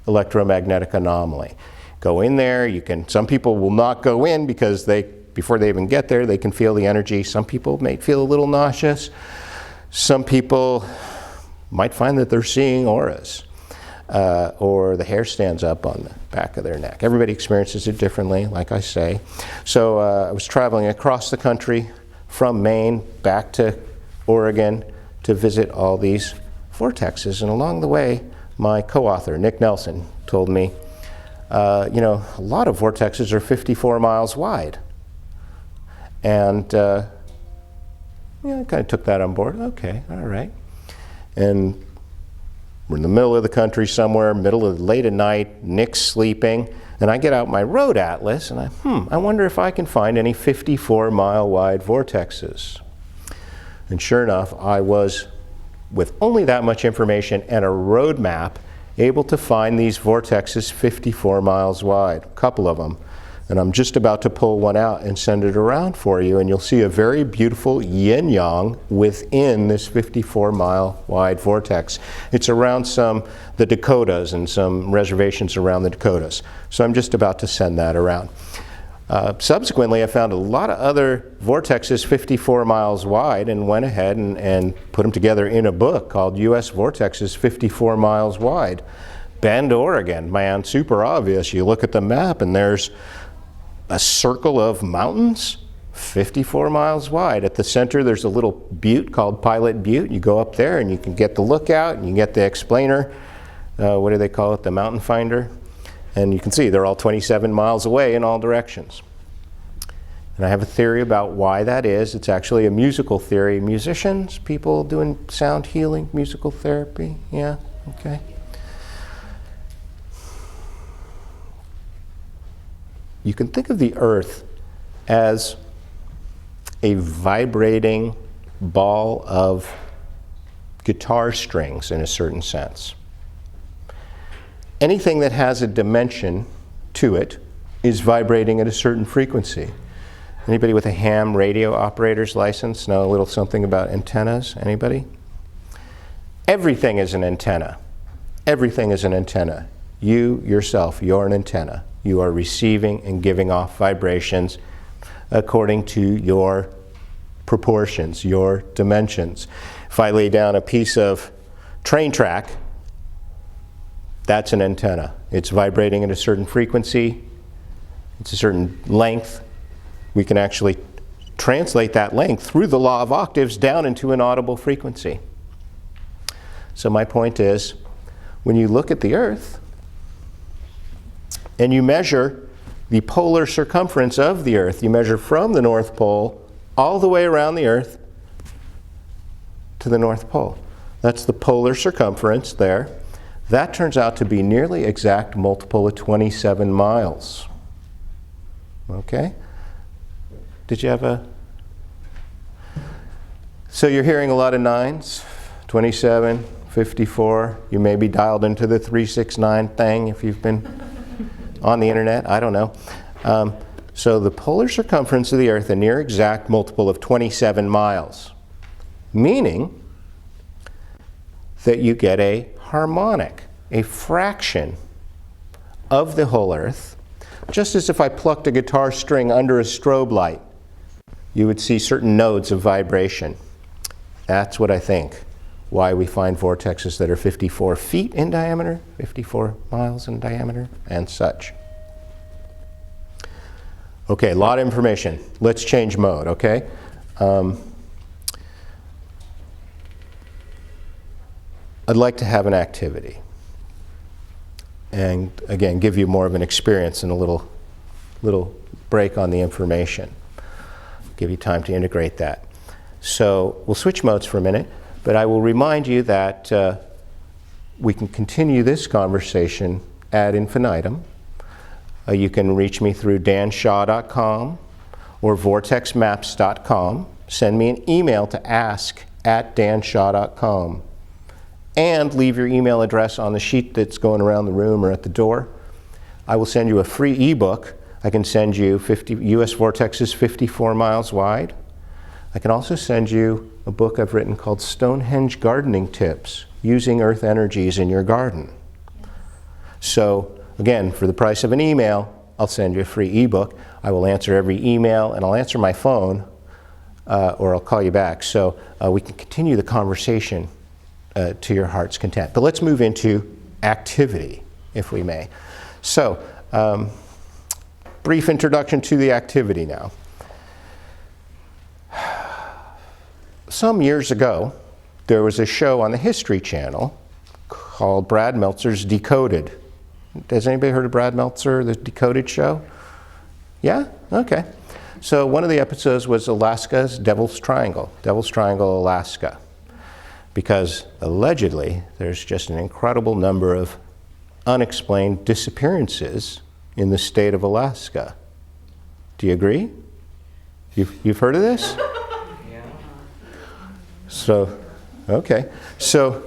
electromagnetic anomaly. Go in there, some people will not go in because before they even get there, they can feel the energy. Some people may feel a little nauseous. Some people might find that they're seeing auras, or the hair stands up on the back of their neck. Everybody experiences it differently, like I say. So I was traveling across the country from Maine back to Oregon to visit all these vortexes, and along the way, my co-author, Nick Nelson, told me, a lot of vortexes are 54 miles wide. And I kind of took that on board. Okay, all right. And we're in the middle of the country somewhere, late at night, Nick's sleeping, and I get out my road atlas, and I wonder if I can find any 54-mile wide vortexes. And sure enough, I was, with only that much information and a road map, able to find these vortexes 54 miles wide, a couple of them. And I'm just about to pull one out and send it around for you, and you'll see a very beautiful yin-yang within this 54-mile wide vortex. It's around the Dakotas and some reservations around the Dakotas. So I'm just about to send that around. Subsequently, I found a lot of other vortexes 54 miles wide and went ahead and put them together in a book called U.S. Vortexes 54 Miles Wide. Bend, Oregon, man, super obvious. You look at the map and there's a circle of mountains 54 miles wide. At the center there's a little butte called Pilot Butte. You go up there and you can get the lookout and you get the explainer, what do they call it, the mountain finder. And you can see they're all 27 miles away in all directions. And I have a theory about why that is. It's actually a musical theory. Musicians, people doing sound healing, musical therapy, yeah, okay. You can think of the earth as a vibrating ball of guitar strings in a certain sense. Anything that has a dimension to it is vibrating at a certain frequency. Anybody with a ham radio operator's license know a little something about antennas? Anybody? Everything is an antenna. Everything is an antenna. You yourself, you're an antenna. You are receiving and giving off vibrations according to your proportions, your dimensions. If I lay down a piece of train track, that's an antenna. It's vibrating at a certain frequency, it's a certain length. We can actually translate that length through the law of octaves down into an audible frequency. So my point is, when you look at the Earth and you measure the polar circumference of the Earth, you measure from the North Pole all the way around the Earth to the North Pole. That's the polar circumference there. That turns out to be nearly exact multiple of 27 miles. Okay? Did you have a... So you're hearing a lot of 9s, 27, 54. You may be dialed into the 369 thing if you've been on the internet. I don't know. So the polar circumference of the Earth, a near exact multiple of 27 miles. Meaning that you get a harmonic, a fraction of the whole Earth, just as if I plucked a guitar string under a strobe light, you would see certain nodes of vibration. That's what I think, why we find vortexes that are 54 feet in diameter, 54 miles in diameter, and such. Okay, a lot of information. Let's change mode, okay? I'd like to have an activity. And again, give you more of an experience and a little break on the information. Give you time to integrate that. So we'll switch modes for a minute, but I will remind you that we can continue this conversation ad infinitum. You can reach me through danshaw.com or vortexmaps.com. Send me an email to ask@danshaw.com. And leave your email address on the sheet that's going around the room or at the door. I will send you a free ebook. I can send you US Vortexes 54 Miles Wide. I can also send you a book I've written called Stonehenge Gardening Tips, Using Earth Energies in Your Garden. So again, for the price of an email, I'll send you a free ebook. I will answer every email, and I'll answer my phone, or I'll call you back. So we can continue the conversation to your heart's content. But let's move into activity, if we may. So, brief introduction to the activity now. Some years ago, there was a show on the History Channel called Brad Meltzer's Decoded. Has anybody heard of Brad Meltzer, the Decoded show? Yeah? Okay. So one of the episodes was Alaska's Devil's Triangle, Alaska. Because allegedly, there's just an incredible number of unexplained disappearances in the state of Alaska. Do you agree? You've heard of this? Yeah. So, okay. So,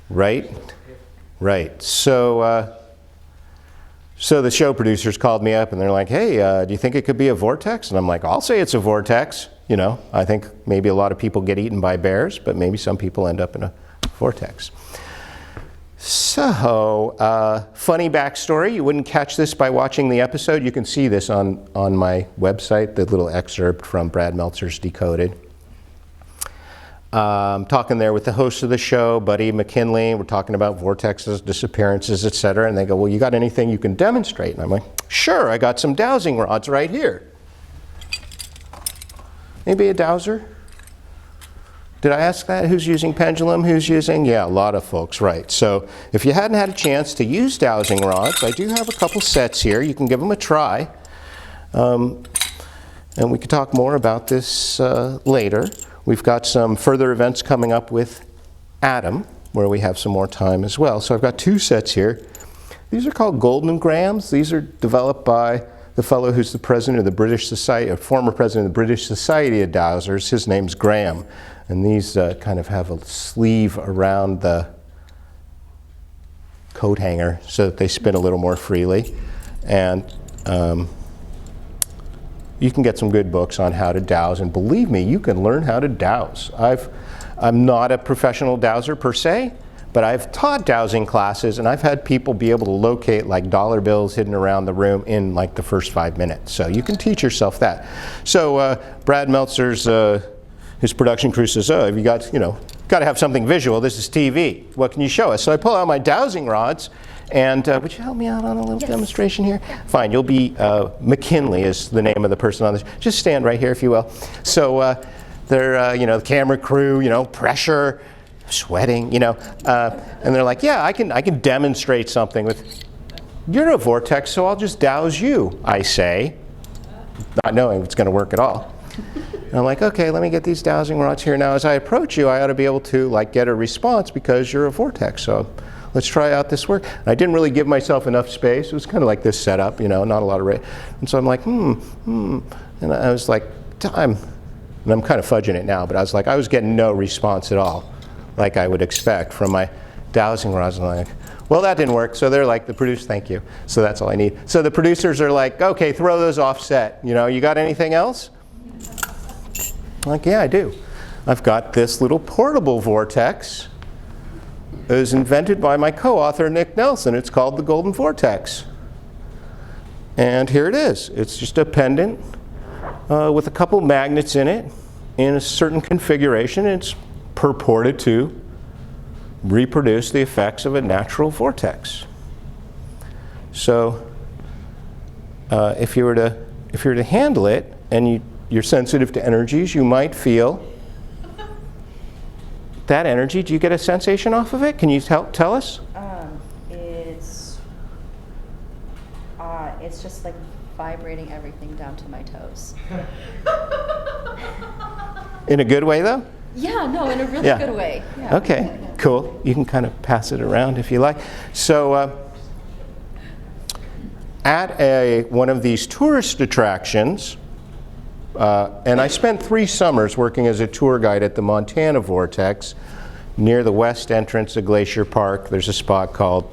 right. So the show producers called me up and they're like, hey, do you think it could be a vortex? And I'm like, I'll say it's a vortex. You know, I think maybe a lot of people get eaten by bears, but maybe some people end up in a vortex. So, funny backstory. You wouldn't catch this by watching the episode. You can see this on my website, the little excerpt from Brad Meltzer's Decoded. Talking there with the host of the show, Buddy McKinley. We're talking about vortexes, disappearances, etc. And they go, well, you got anything you can demonstrate? And I'm like, sure, I got some dowsing rods right here. Maybe a dowser? Did I ask that? Who's using pendulum? Who's using? Yeah, a lot of folks, right. So if you hadn't had a chance to use dowsing rods, I do have a couple sets here. You can give them a try. And we can talk more about this later. We've got some further events coming up with Adam, where we have some more time as well. So I've got two sets here. These are called Golden Grams. These are developed by the fellow who's the president of the British Society, or former president of the British Society of Dowsers. His name's Graham. And these kind of have a sleeve around the coat hanger so that they spin a little more freely. And you can get some good books on how to dowse. And believe me, you can learn how to dowse. I'm not a professional dowser per se, but I've taught dowsing classes, and I've had people be able to locate like dollar bills hidden around the room in like the first 5 minutes. So you can teach yourself that. So Brad Meltzer's, his production crew says, oh, have you got, got to have something visual. This is TV. What can you show us? So I pull out my dowsing rods, and would you help me out on a little demonstration here? Yeah. Fine, you'll be, McKinley is the name of the person on this. Just stand right here, if you will. So they're, the camera crew, pressure, sweating, and they're like, yeah, I can demonstrate something with, you're a vortex, so I'll just dowse you, I say, not knowing if it's going to work at all. And I'm like, okay, let me get these dowsing rods here. Now, as I approach you, I ought to be able to get a response because you're a vortex. So let's try out this work. And I didn't really give myself enough space. It was kind of like this setup, not a lot of rate. And so I'm like, And I was like, and I'm kind of fudging it now, but I was getting no response at all, like I would expect from my dowsing rods. And I'm like, well, that didn't work. So they're like, the producer, thank you. So that's all I need. So the producers are like, okay, throw those offset. You got anything else? I'm like, yeah, I do. I've got this little portable vortex It was invented by my co-author, Nick Nelson. It's called the golden vortex. And here it is. It's just a pendant with a couple magnets in it in a certain configuration. It's purported to reproduce the effects of a natural vortex. So if you were to handle it and you're sensitive to energies, you might feel that energy. Do you get a sensation off of it? Can you tell us? It's just like vibrating everything down to my toes. In a good way, though? Yeah, no, in a really Yeah. good way. Yeah. Okay, cool. You can kind of pass it around if you like. So at one of these tourist attractions, and I spent 3 summers working as a tour guide at the Montana Vortex near the west entrance of Glacier Park. There's a spot called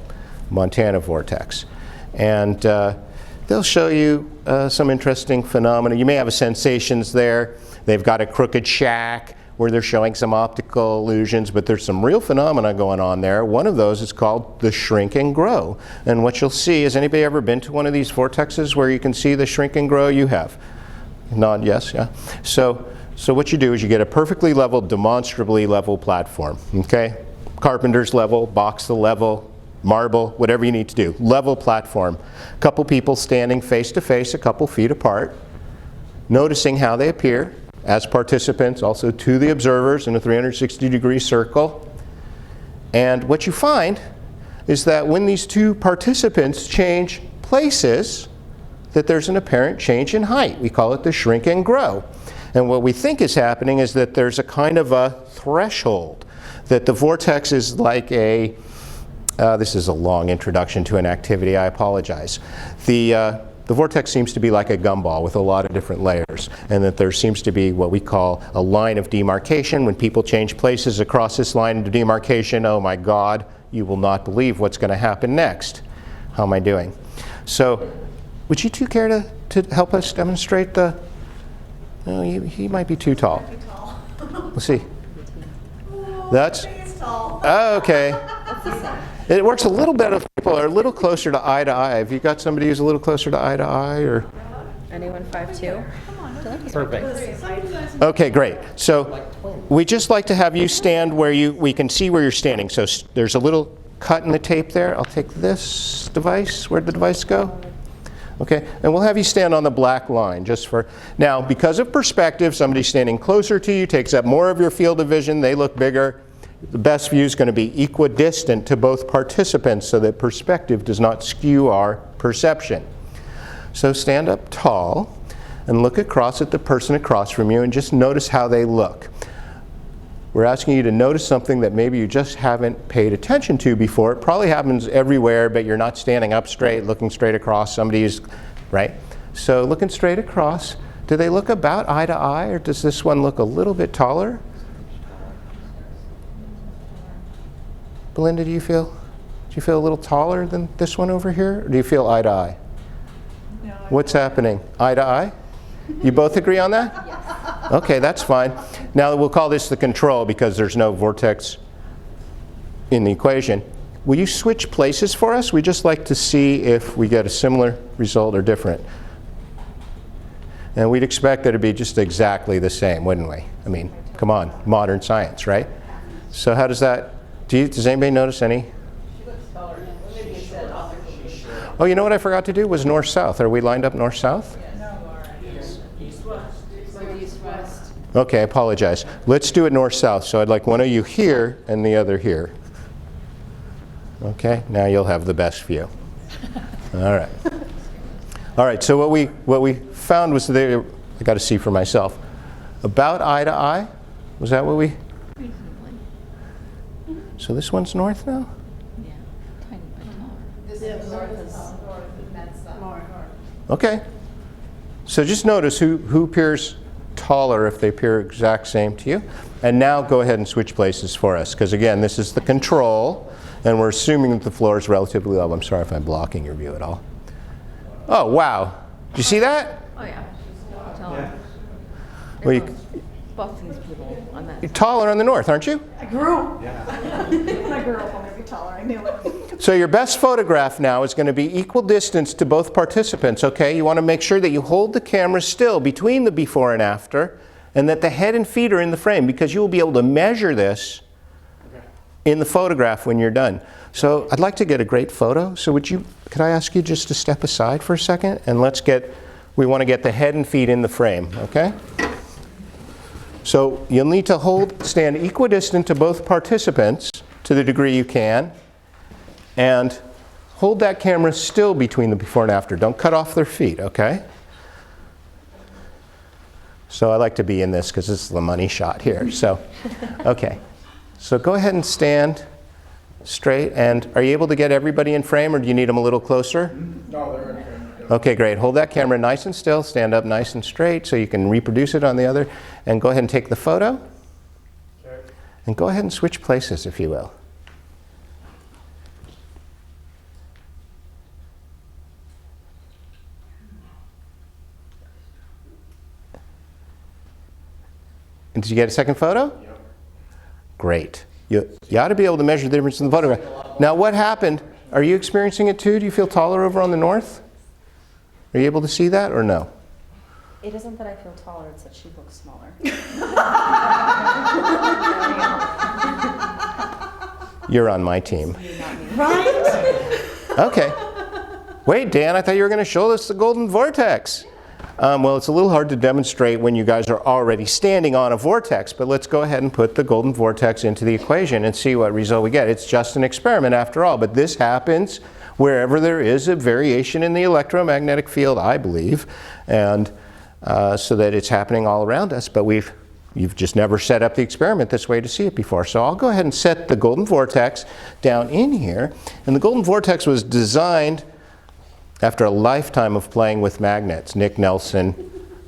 Montana Vortex. And they'll show you some interesting phenomena. You may have sensations there. They've got a crooked shack where they're showing some optical illusions, but there's some real phenomena going on there. One of those is called the shrink and grow. And what you'll see, has anybody ever been to one of these vortexes where you can see the shrink and grow? You have. Nod, yes, yeah. So what you do is you get a perfectly level, demonstrably level platform, okay? Carpenter's level, box the level, marble, whatever you need to do. Level platform. A couple people standing face to face, a couple feet apart, noticing how they appear as participants, also to the observers in a 360-degree circle. And what you find is that when these two participants change places, that there's an apparent change in height. We call it the shrink and grow. And what we think is happening is that there's a kind of a threshold, that the vortex is like a this is a long introduction to an activity, I apologize. The vortex seems to be like a gumball with a lot of different layers, and that there seems to be what we call a line of demarcation. When people change places across this line of demarcation, oh my God, you will not believe what's going to happen next. How am I doing? So, would you two care to help us demonstrate the... No, he might be too tall. Too tall. Let's see. That's... He's tall. Oh, okay. It works a little better if people are a little closer to eye, have you got somebody who's a little closer to eye, or? Anyone 5'2"? Perfect. Okay, great. So we just like to have you stand where we can see where you're standing. So there's a little cut in the tape there. I'll take this device. Where'd the device go? Okay, and we'll have you stand on the black line just for... Now, because of perspective, somebody standing closer to you takes up more of your field of vision. They look bigger. The best view is going to be equidistant to both participants so that perspective does not skew our perception. So stand up tall and look across at the person across from you and just notice how they look. We're asking you to notice something that maybe you just haven't paid attention to before. It probably happens everywhere, but you're not standing up straight, looking straight across. Somebody is, right? So looking straight across, do they look about eye to eye, or does this one look a little bit taller? Belinda, do you feel a little taller than this one over here? Or do you feel eye to eye? No. What's happening? Eye to eye? You both agree on that? Yes. Okay, that's fine. Now we'll call this the control because there's no vortex in the equation. Will you switch places for us? We'd just like to see if we get a similar result or different. And we'd expect it to be just exactly the same, wouldn't we? I mean, come on, modern science, right? So how does that... Does anybody notice any? She looks taller. Maybe it said optical. Oh, you know what I forgot to do was north-south. Are we lined up north-south? East-west. Okay, I apologize. Let's do it north-south. So I'd like one of you here and the other here. Okay, now you'll have the best view. All right. All right, so what we found was there, I got to see for myself. About eye to eye? Was that what we... So this one's north now? Yeah, tiny bit taller. This is north and that's north. Okay. So just notice who appears taller if they appear exact same to you. And now go ahead and switch places for us, because again, this is the control, and we're assuming that the floor is relatively level. I'm sorry if I'm blocking your view at all. Oh, wow. Did you see that? Oh, yeah. Taller. Well, buff these people on that. You're taller on the north, aren't you? I grew. Yeah. I grew up, I'm gonna be taller, I knew it. So your best photograph now is going to be equal distance to both participants, okay? You want to make sure that you hold the camera still between the before and after, and that the head and feet are in the frame, because you will be able to measure this in the photograph when you're done. So I'd like to get a great photo. So could I ask you just to step aside for a second, and we want to get the head and feet in the frame, okay? So you'll need to stand equidistant to both participants to the degree you can, and hold that camera still between the before and after. Don't cut off their feet, okay? So I like to be in this because this is the money shot here. So, okay. So go ahead and stand straight. And are you able to get everybody in frame, or do you need them a little closer? No, they're in frame. Okay, great. Hold that camera nice and still. Stand up nice and straight so you can reproduce it on the other. And go ahead and take the photo. Okay. And go ahead and switch places, if you will. And did you get a second photo? Yep. Great. You ought to be able to measure the difference in the photograph. Now what happened? Are you experiencing it too? Do you feel taller over on the north? Are you able to see that or no? It isn't that I feel taller, it's that she looks smaller. You're on my team. Right? Okay. Wait, Dan, I thought you were going to show us the golden vortex. Well, it's a little hard to demonstrate when you guys are already standing on a vortex, but let's go ahead and put the golden vortex into the equation and see what result we get. It's just an experiment after all, but this happens wherever there is a variation in the electromagnetic field, I believe, and so that it's happening all around us, but you've just never set up the experiment this way to see it before. So I'll go ahead and set the golden vortex down in here, and the golden vortex was designed after a lifetime of playing with magnets. Nick Nelson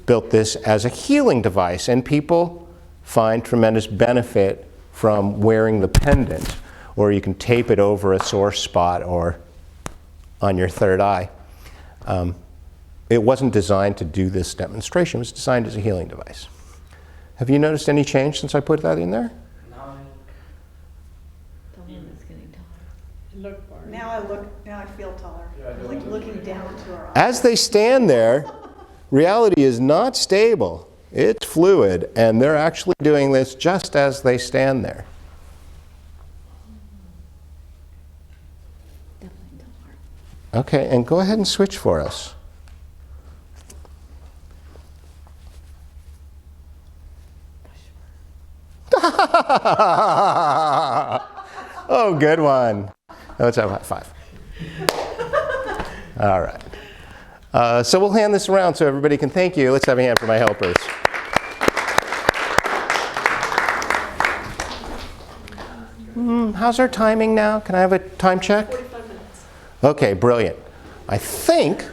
built this as a healing device, and people find tremendous benefit from wearing the pendant, or you can tape it over a sore spot or on your third eye. It wasn't designed to do this demonstration. It was designed as a healing device. Have you noticed any change since I put that in there? Now I feel taller. I'm like looking down to our eyes. As they stand there, reality is not stable. It's fluid, and they're actually doing this just as they stand there. Okay, and go ahead and switch for us. Oh, good one. Let's have a high five. All right. So we'll hand this around so everybody can thank you. Let's have a hand for my helpers. How's our timing now? Can I have a time check? 45 minutes. Okay, brilliant. I think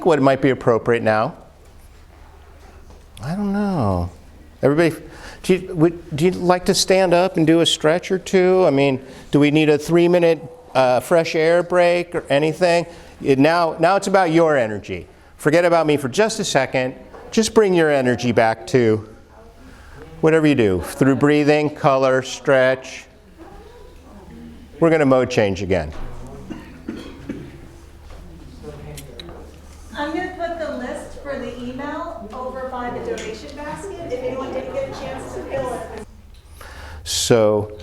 what might be appropriate now, I don't know. Everybody, do you like to stand up and do a stretch or two? I mean, do we need a 3-minute fresh air break or anything? Now it's about your energy. Forget about me for just a second. Just bring your energy back to whatever you do, through breathing, color, stretch. We're going to mode change again. I'm going to put the list for the email over by the donation basket if anyone didn't get a chance to fill it. So,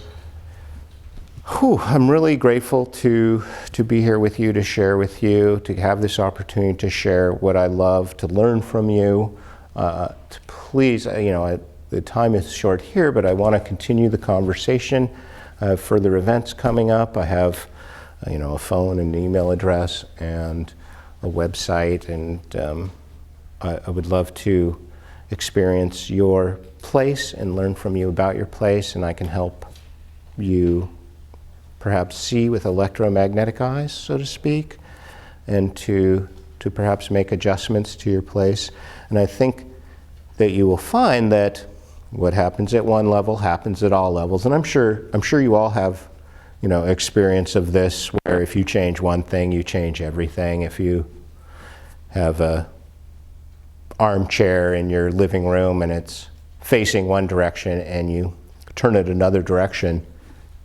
I'm really grateful to be here with you, to share with you, to have this opportunity to share what I love, to learn from you. To please, the time is short here, but I want to continue the conversation. I have further events coming up. I have, a phone and an email address and a website, and I would love to experience your place and learn from you about your place, and I can help you perhaps see with electromagnetic eyes, so to speak, and to perhaps make adjustments to your place. And I think that you will find that what happens at one level happens at all levels. And I'm sure you all have, experience of this, where if you change one thing, you change everything. If you have a armchair in your living room and it's facing one direction and you turn it another direction,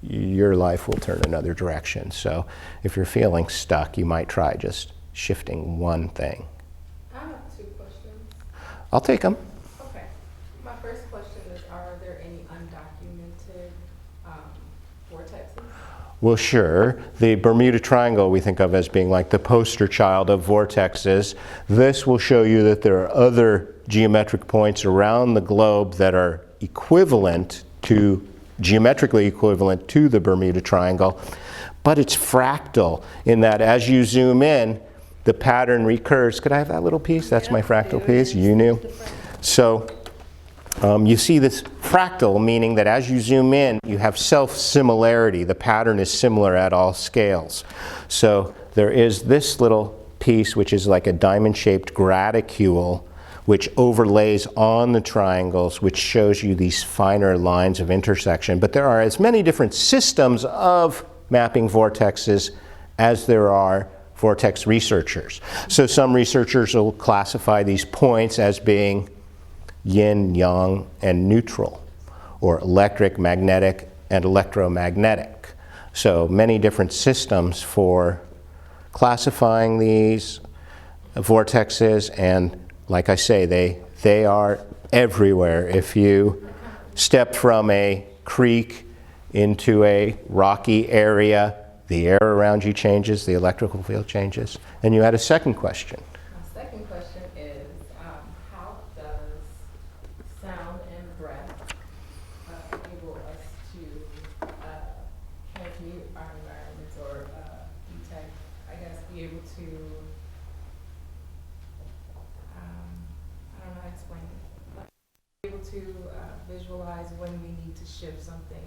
your life will turn another direction. So if you're feeling stuck, you might try just shifting one thing. I have 2 questions. I'll take them. Okay. My first question is, are there any undocumented vortexes? Well, sure. The Bermuda Triangle we think of as being like the poster child of vortexes. This will show you that there are other geometric points around the globe that are geometrically equivalent to the Bermuda Triangle, but it's fractal in that as you zoom in, the pattern recurs. Could I have that little piece? That's my fractal piece. You knew. So you see this fractal, meaning that as you zoom in, you have self-similarity. The pattern is similar at all scales. So there is this little piece, which is like a diamond-shaped graticule, which overlays on the triangles, which shows you these finer lines of intersection. But there are as many different systems of mapping vortexes as there are vortex researchers. So some researchers will classify these points as being yin, yang, and neutral, or electric, magnetic, and electromagnetic. So many different systems for classifying these vortexes, and like I say, they are everywhere. If you step from a creek into a rocky area, the air around you changes, the electrical field changes. And you had a second question. My second question is, how does sound and breath enable us to transmute our environments or detect, I guess, be able to, I don't know how to explain it, like, be able to visualize when we need to shift something?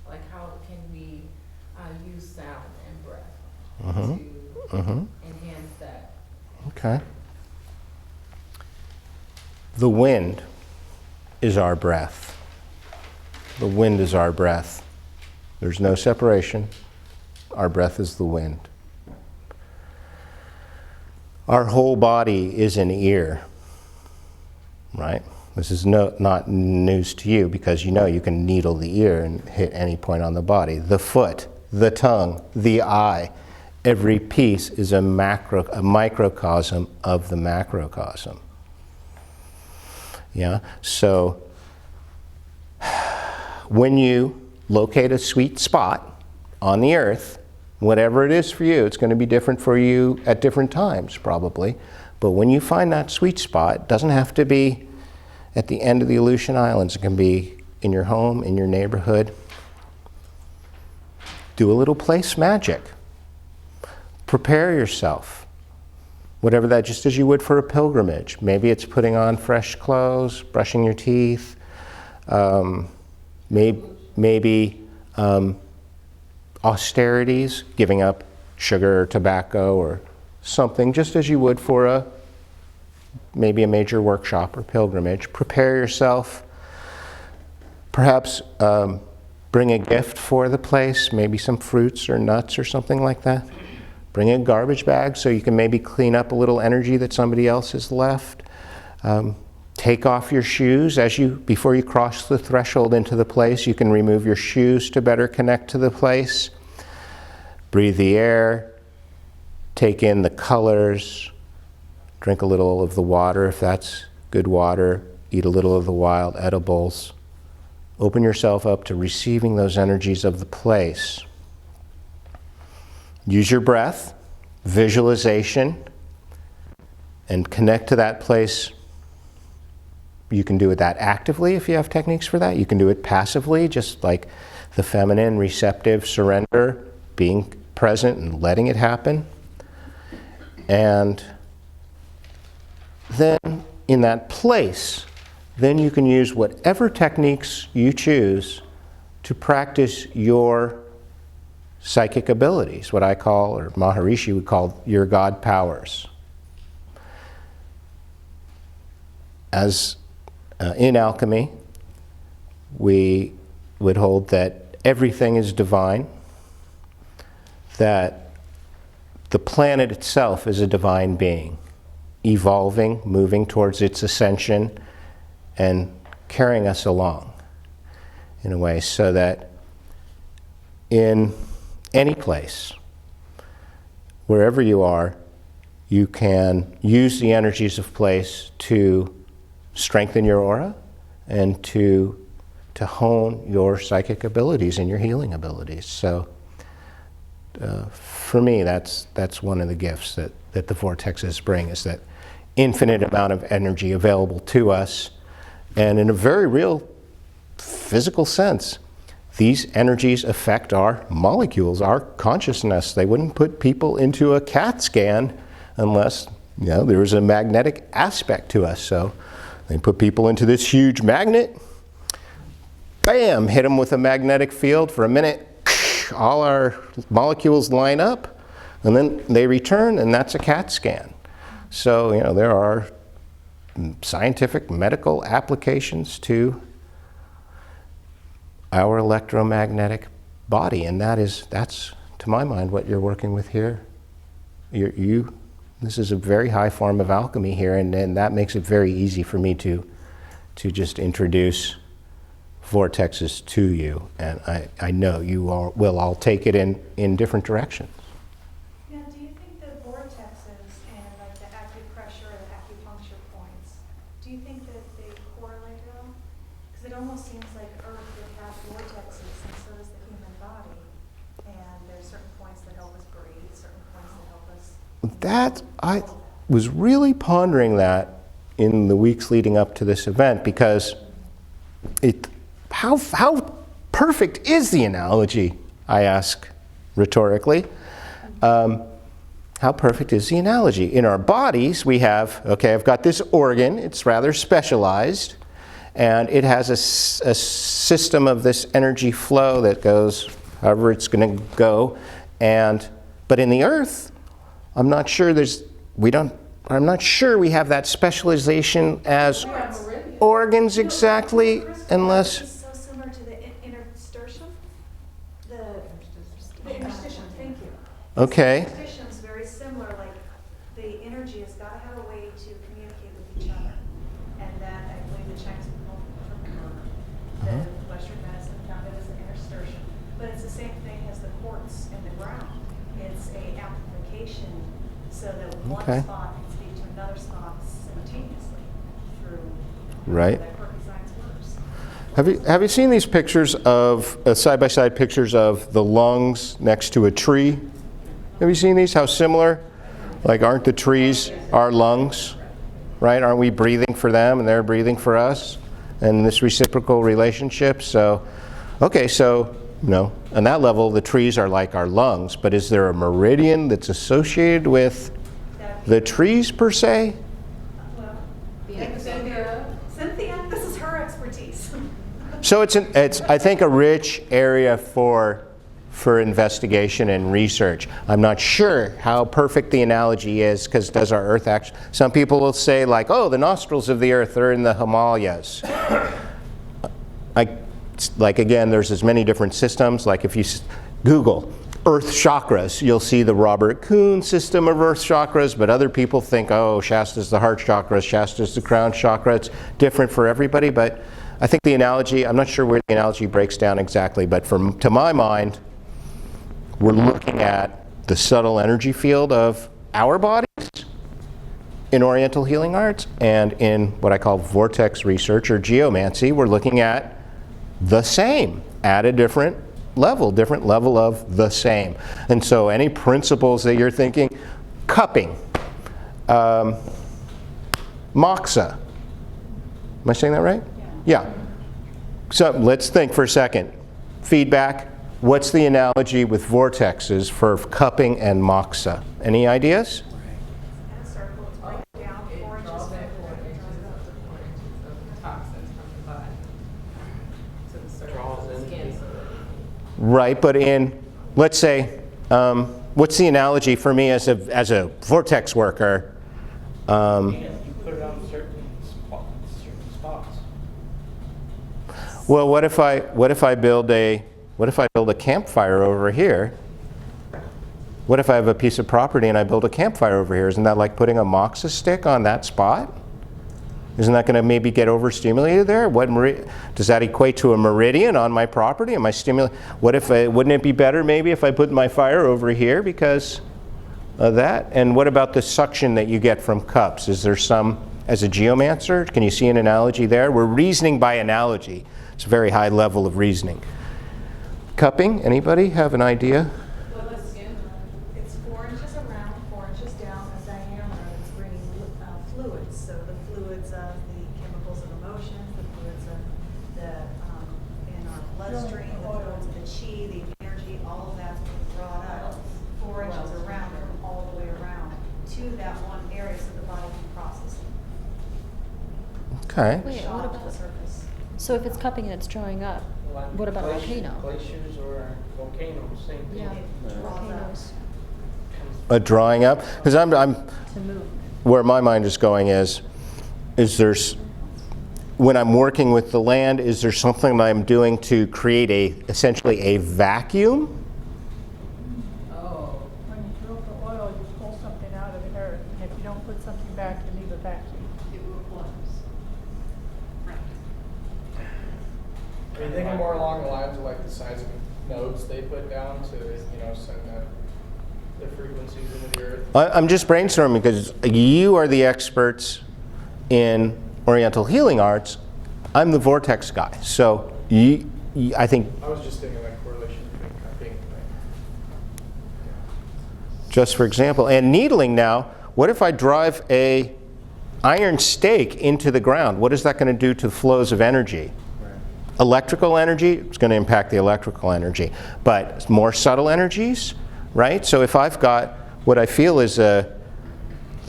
Like, how can we use sound and breath to enhance that? Okay. The wind is our breath. The wind is our breath. There's no separation. Our breath is the wind. Our whole body is an ear, right? This is not news to you because you know you can needle the ear and hit any point on the body. The foot, the tongue, the eye, every piece is a microcosm of the macrocosm. Yeah, so when you locate a sweet spot on the earth, whatever it is for you, it's going to be different for you at different times probably, but when you find that sweet spot, it doesn't have to be at the end of the Aleutian Islands. It can be in your home, in your neighborhood. Do a little place magic. Prepare yourself. Whatever that, just as you would for a pilgrimage. Maybe it's putting on fresh clothes, brushing your teeth, maybe austerities, giving up sugar or tobacco or something, just as you would for maybe a major workshop or pilgrimage. Prepare yourself. Perhaps bring a gift for the place, maybe some fruits or nuts or something like that. Bring a garbage bag so you can maybe clean up a little energy that somebody else has left. Take off your shoes before you cross the threshold into the place. You can remove your shoes to better connect to the place. Breathe the air. Take in the colors. Drink a little of the water if that's good water. Eat a little of the wild edibles. Open yourself up to receiving those energies of the place. Use your breath, visualization, and connect to that place. You can do it that actively if you have techniques for that. You can do it passively, just like the feminine, receptive, surrender, being present and letting it happen. And then in that place, then you can use whatever techniques you choose to practice your psychic abilities, what I call, or Maharishi would call, your God powers. As in alchemy, we would hold that everything is divine, that the planet itself is a divine being, evolving, moving towards its ascension, and carrying us along in a way, so that in any place, wherever you are, you can use the energies of place to strengthen your aura and to hone your psychic abilities and your healing abilities. So for me, that's one of the gifts that the vortexes bring, is that infinite amount of energy available to us. And in a very real physical sense, these energies affect our molecules, our consciousness. They wouldn't put people into a CAT scan unless, there was a magnetic aspect to us. So they put people into this huge magnet, bam, hit them with a magnetic field for a minute, all our molecules line up, and then they return, and that's a CAT scan. So, there are scientific, medical applications to our electromagnetic body, and that's, to my mind, what you're working with here. This is a very high form of alchemy here, and that makes it very easy for me to just introduce vortexes to you, and I know you will all take it in different directions. Now, do you think the vortexes and like the acupressure or the acupuncture points, do you think that they correlate at all? Because it almost seems like Earth would have vortexes, and so does the human body. And there's certain points that help us breathe, certain points that help us. I was really pondering that in the weeks leading up to this event, because how perfect is the analogy, I ask rhetorically. How perfect is the analogy? In our bodies, we have, I've got this organ, it's rather specialized, and it has a system of this energy flow that goes however it's going to go. But in the Earth, I'm not sure we have that specialization as organs exactly, unless. It's so similar to the interstitium. The interstitium, thank you. Okay. The interstitium is very similar, like the energy has got to have a way to communicate with each other. And that, I believe the Chinese people prefer. The Western medicine found it as an interstitium. But it's the same thing as the quartz in the ground. It's a amplification so that one spot can speak to another spot simultaneously through Right. that quirky science works. Have you seen these pictures of side-by-side pictures of the lungs next to a tree? Have you seen these? How similar? Like, aren't the trees our lungs? Right? Aren't we breathing for them and they're breathing for us? And this reciprocal relationship. So, on that level, the trees are like our lungs. But is there a meridian that's associated with the trees per se? Well, Cynthia, this is her expertise. So it's I think a rich area for investigation and research. I'm not sure how perfect the analogy is, because does our Earth actually? Some people will say like, oh, the nostrils of the Earth are in the Himalayas. Again, there's as many different systems. Like if you Google Earth chakras, you'll see the Robert Kuhn system of Earth chakras, but other people think, oh, Shasta's the heart chakra, Shasta's the crown chakra. It's different for everybody, but I think the analogy, I'm not sure where the analogy breaks down exactly, but to my mind, we're looking at the subtle energy field of our bodies in Oriental healing arts, and in what I call vortex research or geomancy, we're looking at the same at a different level of the same. And so any principles that you're thinking, cupping, moxa. Am I saying that right? Yeah. So let's think for a second. Feedback. What's the analogy with vortexes for cupping and moxa? Any ideas? In a circle, it's breaking down 4 inches of toxins from the body to the surface Draws of the in skin. people. Right, but let's say, what's the analogy for me as a vortex worker? And you put it on certain spots. Well, what if I build a campfire over here? What if I have a piece of property and I build a campfire over here? Isn't that like putting a moxa stick on that spot? Isn't that going to maybe get overstimulated there? Does that equate to a meridian on my property? Am I stimulating? Wouldn't it be better maybe if I put my fire over here because of that? And what about the suction that you get from cups? Is there some, as a geomancer, can you see an analogy there? We're reasoning by analogy. It's a very high level of reasoning. Cupping, anybody have an idea? It's 4 inches around, 4 inches down, a diameter that's bringing fluids. So the fluids of the chemicals of emotions, the fluids of in our bloodstream, the fluids of the chi, the energy, all of that's being brought up 4 inches around and all the way around to that one area so the body can process it. Okay. Wait, Shot what to the about, surface. so if it's cupping and it's drawing up, what about a volcano? Glaciers or volcanoes, same thing. Yeah, Draws up. volcanoes A drawing up? Because I'm to move. where my mind is going is there's, when I'm working with the land, is there something that I'm doing to create essentially a vacuum? When you drill for oil, you pull something out of the earth, and if you don't put something back, you leave a vacuum. It will collapse. Right. Are you thinking more along the lines of like the size of nodes they put down to, send the frequencies into the earth? I'm just brainstorming because you are the experts in Oriental healing arts. I'm the Vortex guy. So I think I was just thinking like correlation between cupping and just for example, and needling now, what if I drive a iron stake into the ground? What is that going to do to the flows of energy? Electrical energy, it's going to impact the electrical energy, but more subtle energies, right? So if I've got what I feel is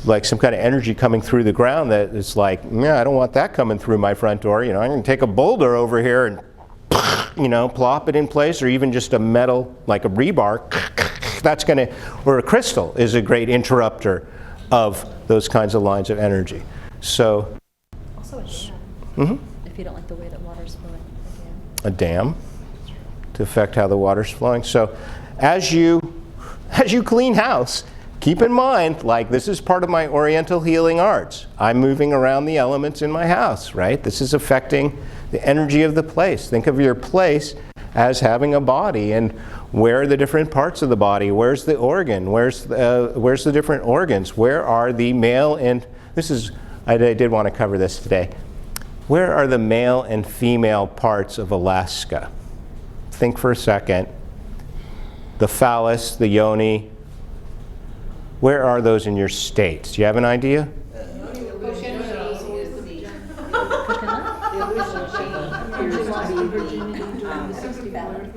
like some kind of energy coming through the ground that is like, yeah, I don't want that coming through my front door. I'm going to take a boulder over here and, plop it in place, or even just a metal, like a rebar. That's going to, or a crystal is a great interrupter of those kinds of lines of energy. So, Also a dam, if you don't like the way that water's flowing, a dam to affect how the water's flowing. So as you clean house, keep in mind, like, this is part of my Oriental healing arts. I'm moving around the elements in my house, right? This is affecting the energy of the place. Think of your place as having a body, and where are the different parts of the body? Where's the organ? Where's the different organs? Where are the male and, I did want to cover this today. Where are the male and female parts of Alaska? Think for a second. The phallus, the yoni. Where are those in your states? Do you have an idea?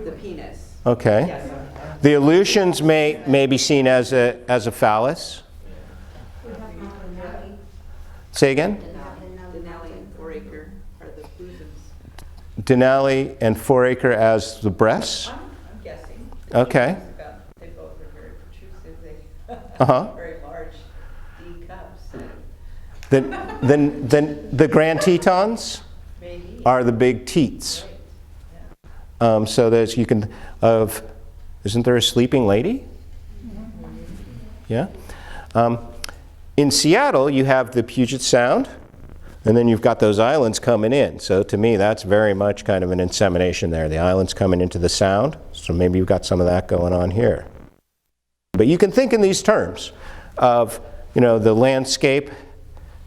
The penis. Okay. Yes. The Aleutians may be seen as a phallus. Say again? Denali and 4-acre are the bosoms. Denali and 4-acre as the breasts? I'm guessing. Okay. They both are very protrusive. Uh-huh. Very large, D cups. Then the Grand Tetons Maybe. are the big teats. Right. Yeah. So there's, isn't there a sleeping lady? Yeah. In Seattle, you have the Puget Sound, and then you've got those islands coming in. So to me, that's very much kind of an insemination there. The islands coming into the Sound, so maybe you've got some of that going on here. But you can think in these terms of, the landscape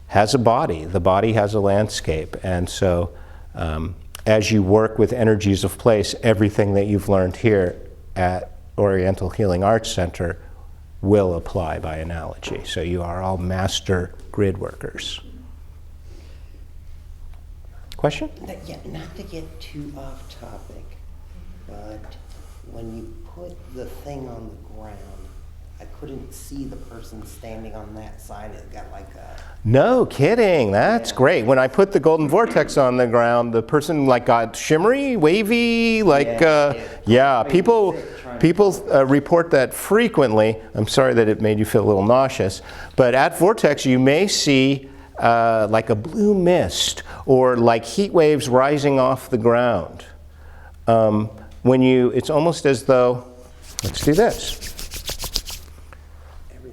has a body. The body has a landscape. And so as you work with energies of place, everything that you've learned here at Oriental Healing Arts Center will apply by analogy. So you are all master grid workers. Question? Yeah, not to get too off topic, but when you put the thing on the ground, I couldn't see the person standing on that side. It got like a... No kidding. That's great. When I put the golden vortex on the ground, the person got shimmery, wavy, people report that frequently. I'm sorry that it made you feel a little nauseous, but at Vortex you may see like a blue mist or like heat waves rising off the ground. It's almost as though, let's do this.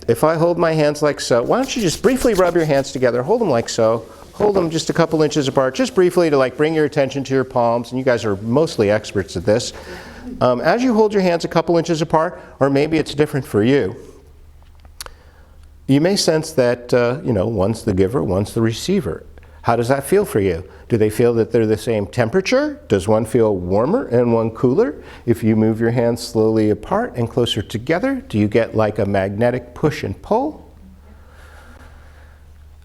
If I hold my hands like so, why don't you just briefly rub your hands together, hold them like so, hold them just a couple inches apart, just briefly to like bring your attention to your palms, and you guys are mostly experts at this. As you hold your hands a couple inches apart, or maybe it's different for you, you may sense that, one's the giver, one's the receiver. How does that feel for you? Do they feel that they're the same temperature? Does one feel warmer and one cooler? If you move your hands slowly apart and closer together, do you get like a magnetic push and pull?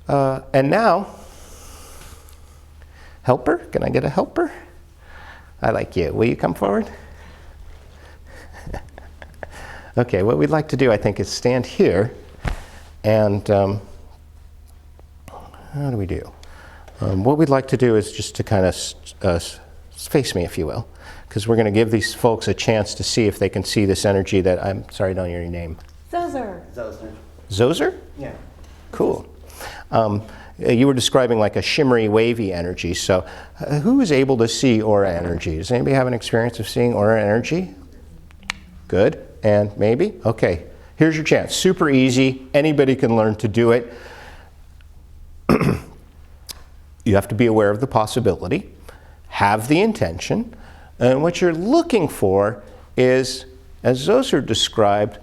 And now, helper, can I get a helper? I like you. Will you come forward? Okay, what we'd like to do, I think, is stand here. And how do we do? What we'd like to do is just to kind of face me, if you will, because we're going to give these folks a chance to see if they can see this energy that I'm sorry, I don't know your name. Zozer. Zozer. Zozer? Yeah. Cool. You were describing like a shimmery, wavy energy. So who is able to see aura energy? Does anybody have an experience of seeing aura energy? Good. And maybe? Okay. Here's your chance. Super easy. Anybody can learn to do it. You have to be aware of the possibility, have the intention, and what you're looking for is, as Zoser described,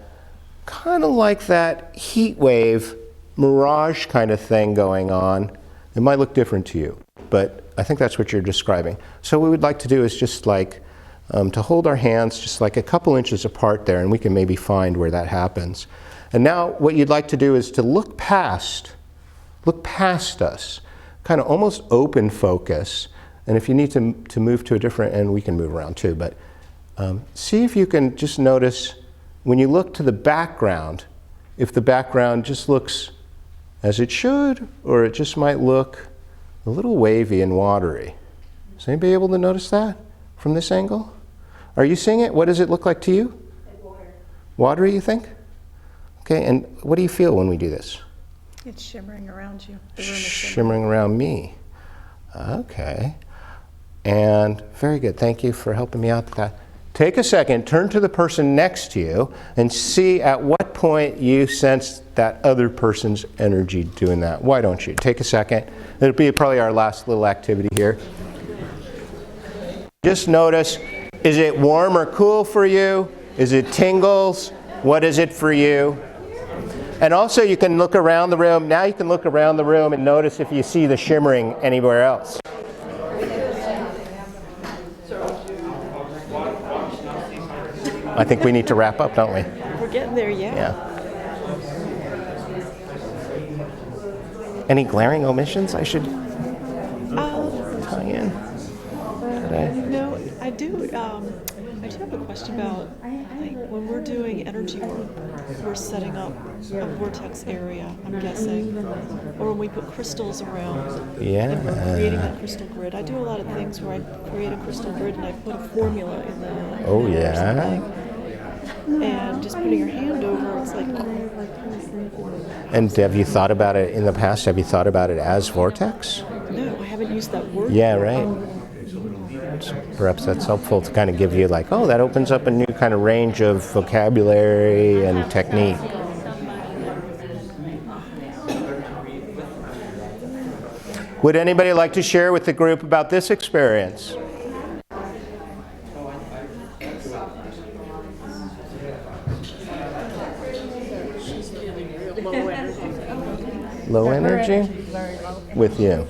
kind of like that heat wave, mirage kind of thing going on. It might look different to you, but I think that's what you're describing. So what we'd like to do is just like to hold our hands just like a couple inches apart there, and we can maybe find where that happens. And now what you'd like to do is to look past us, kind of almost open focus. And if you need to move to a different end, we can move around too. But see if you can just notice when you look to the background, if the background just looks as it should, or it just might look a little wavy and watery. Is anybody able to notice that from this angle? Are you seeing it? What does it look like to you? Water. Watery, you think? Okay, and what do you feel when we do this? It's shimmering around you. The room is Shimmering around me. Okay. And very good. Thank you for helping me out with that. Take a second, turn to the person next to you, and see at what point you sense that other person's energy doing that. Why don't you? Take a second. It'll be probably our last little activity here. Just notice, is it warm or cool for you? Is it tingles? What is it for you? And also you can look around the room. Now you can look around the room and notice if you see the shimmering anywhere else. I think we need to wrap up, don't we? We're getting there, yeah. Any glaring omissions I should tie in? No, I do. I do have a question about like when we're doing energy work, we're setting up a vortex area, I'm guessing, or when we put crystals around. Yeah. And we're creating a crystal grid. I do a lot of things where I create a crystal grid and I put a formula in the. Oh yeah. And just putting your hand over, it's like. And have you thought about it in the past? Have you thought about it as vortex? No, I haven't used that word. Yeah, right. So perhaps that's helpful to kind of give you like, oh, that opens up a new kind of range of vocabulary and technique. Would anybody like to share with the group about this experience? Low energy? very low. With you?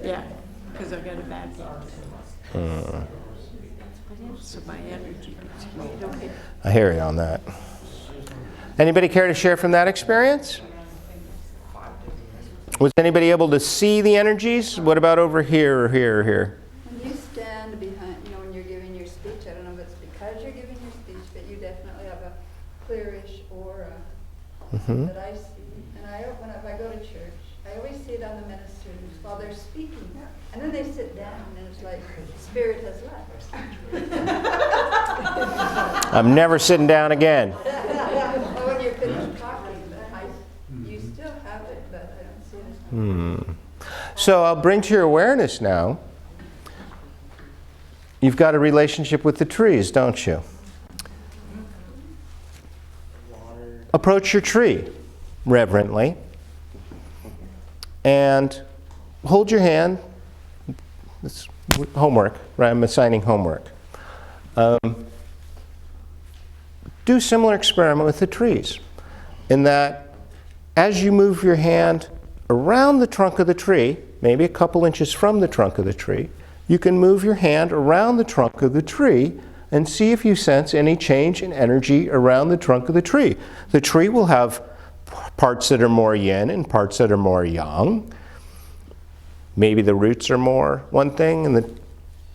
Yeah, because I've got a bad heart. So my energy is I hear you on that. Anybody care to share from that experience? Was anybody able to see the energies? What about over here or here or here? When you stand behind, when you're giving your speech, I don't know if it's because you're giving your speech, but you definitely have a clearish aura that I see. And if I go to church, I always see it on the ministers while they're speaking. And then they sit down and it's like spirit has left. I'm never sitting down again. Well, when you're finished talking, you still have it, but I don't see it. So I'll bring to your awareness now, you've got a relationship with the trees, don't you? Approach your tree reverently and hold your hand. It's homework, right? I'm assigning homework. Do similar experiment with the trees, in that as you move your hand around the trunk of the tree, maybe a couple inches from the trunk of the tree, you can move your hand around the trunk of the tree and see if you sense any change in energy around the trunk of the tree. The tree will have parts that are more yin and parts that are more yang. Maybe the roots are more one thing and the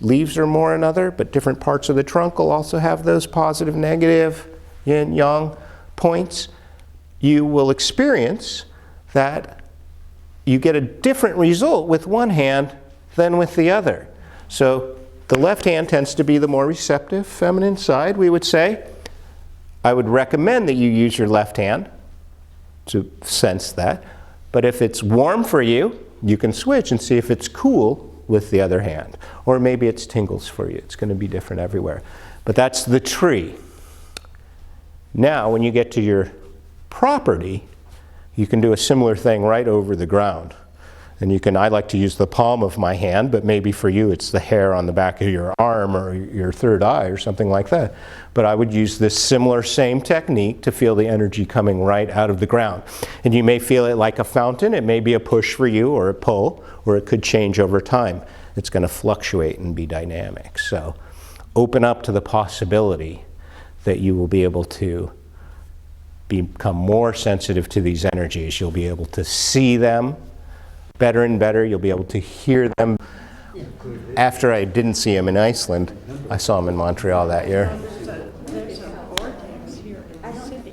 leaves are more another, but different parts of the trunk will also have those positive, negative, yin, yang points. You will experience that you get a different result with one hand than with the other. So the left hand tends to be the more receptive, feminine side, we would say. I would recommend that you use your left hand to sense that. But if it's warm for you, you can switch and see if it's cool with the other hand. Or maybe it's tingles for you. It's going to be different everywhere. But that's the tree. Now, when you get to your property, you can do a similar thing right over the ground. And you can, I like to use the palm of my hand, but maybe for you it's the hair on the back of your arm or your third eye or something like that. But I would use this similar same technique to feel the energy coming right out of the ground. And you may feel it like a fountain. It may be a push for you or a pull, or it could change over time. It's going to fluctuate and be dynamic. So open up to the possibility that you will be able to become more sensitive to these energies. You'll be able to see them better and better. You'll be able to hear them. After I didn't see them in Iceland, I saw them in Montreal that year. There's a vortex here in the city.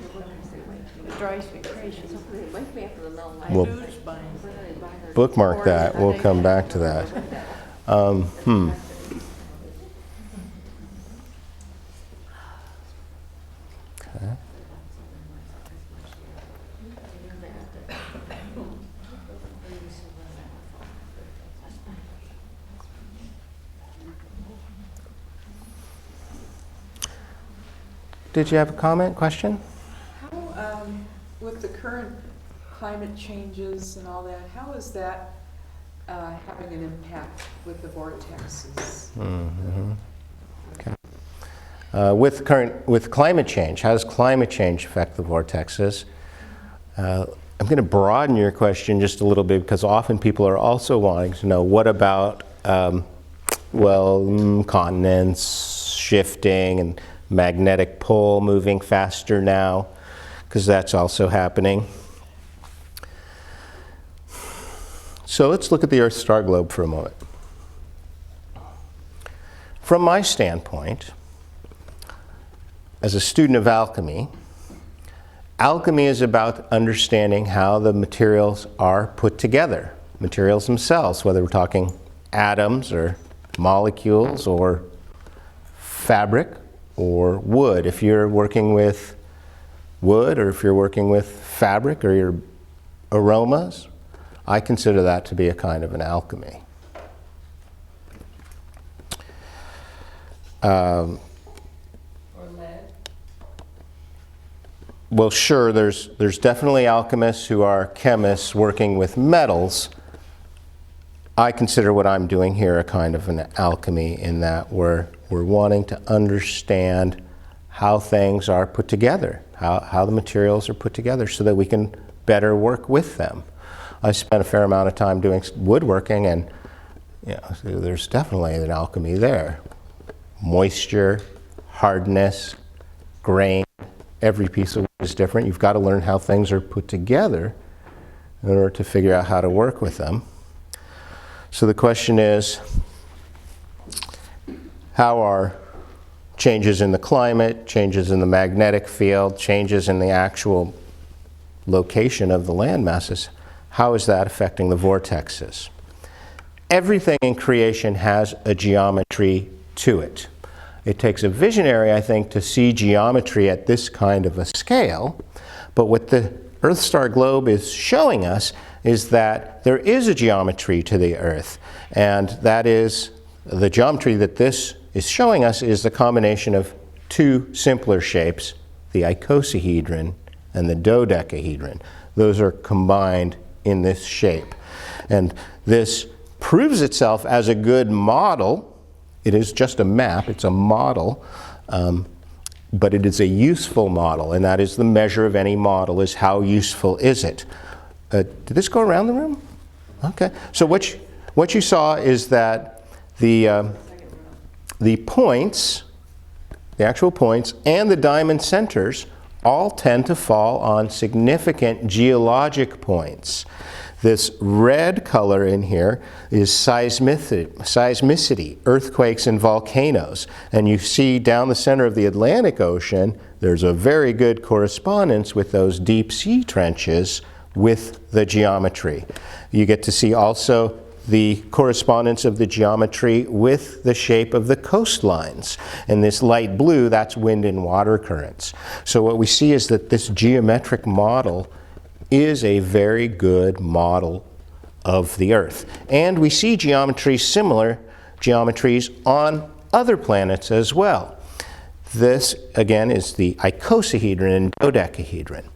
It drives me crazy. We'll News buying. bookmark that. We'll come back to that. Okay. Did you have a comment, question? How, with the current climate changes and all that, how is that having an impact with the vortexes? Mm-hmm. Okay. With climate change, how does climate change affect the vortexes? I'm going to broaden your question just a little bit, because often people are also wanting to know, what about continents shifting and magnetic pole moving faster now, because that's also happening. So let's look at the Earth star globe for a moment. From my standpoint, as a student of alchemy, alchemy is about understanding how the materials are put together. Materials themselves, whether we're talking atoms or molecules or fabric or wood. If you're working with wood, or if you're working with fabric or your aromas, I consider that to be a kind of an alchemy. Or lead? Well, sure, there's definitely alchemists who are chemists working with metals. I consider what I'm doing here a kind of an alchemy, in that we're wanting to understand how things are put together, how the materials are put together, so that we can better work with them. I spent a fair amount of time doing woodworking, and there's definitely an alchemy there. Moisture, hardness, grain, every piece of wood is different. You've got to learn how things are put together in order to figure out how to work with them. So the question is, how are changes in the climate, changes in the magnetic field, changes in the actual location of the land masses, how is that affecting the vortexes? Everything in creation has a geometry to it. It takes a visionary, I think, to see geometry at this kind of a scale, but what the Earth star globe is showing us is that there is a geometry to the Earth, and that is the geometry that this is showing us is the combination of two simpler shapes, the icosahedron and the dodecahedron. Those are combined in this shape. And this proves itself as a good model. It is just a map, it's a model, but it is a useful model, and that is the measure of any model, is how useful is it. Did this go around the room? Okay. So what you saw is that the points, the actual points, and the diamond centers all tend to fall on significant geologic points. This red color in here is seismicity, earthquakes and volcanoes. And you see down the center of the Atlantic Ocean, there's a very good correspondence with those deep sea trenches with the geometry. You get to see also the correspondence of the geometry with the shape of the coastlines. And this light blue, that's wind and water currents. So what we see is that this geometric model is a very good model of the Earth. And we see similar geometries on other planets as well. This, again, is the icosahedron and dodecahedron.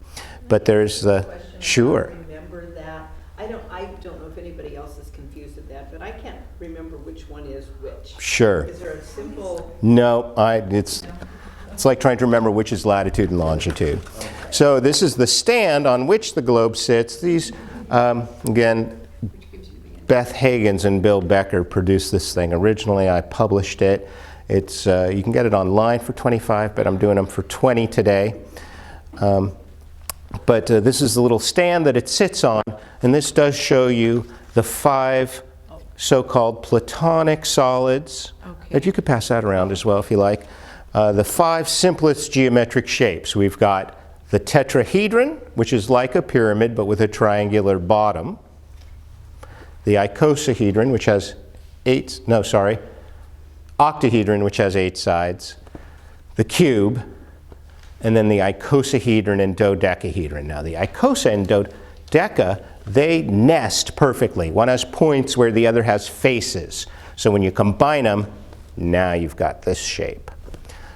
But there's the, sure. Remember that. I don't know if anybody else is confused at that, but I can't remember which one is which. Sure. Is there a simple? No, it's like trying to remember which is latitude and longitude. So this is the stand on which the globe sits. These, again, Beth Hagens and Bill Becker produced this thing. Originally, I published it. It's you can get it online for $25, but I'm doing them for $20 today. But this is the little stand that it sits on, and this does show you the 5 so-called platonic solids. But you could pass that around as well if you like. The 5 simplest geometric shapes. We've got the tetrahedron, which is like a pyramid but with a triangular bottom. The icosahedron, which has octahedron, which has 8 sides. The cube, and then the icosahedron and dodecahedron. Now the icosa and dodeca, they nest perfectly. One has points where the other has faces. So when you combine them, now you've got this shape.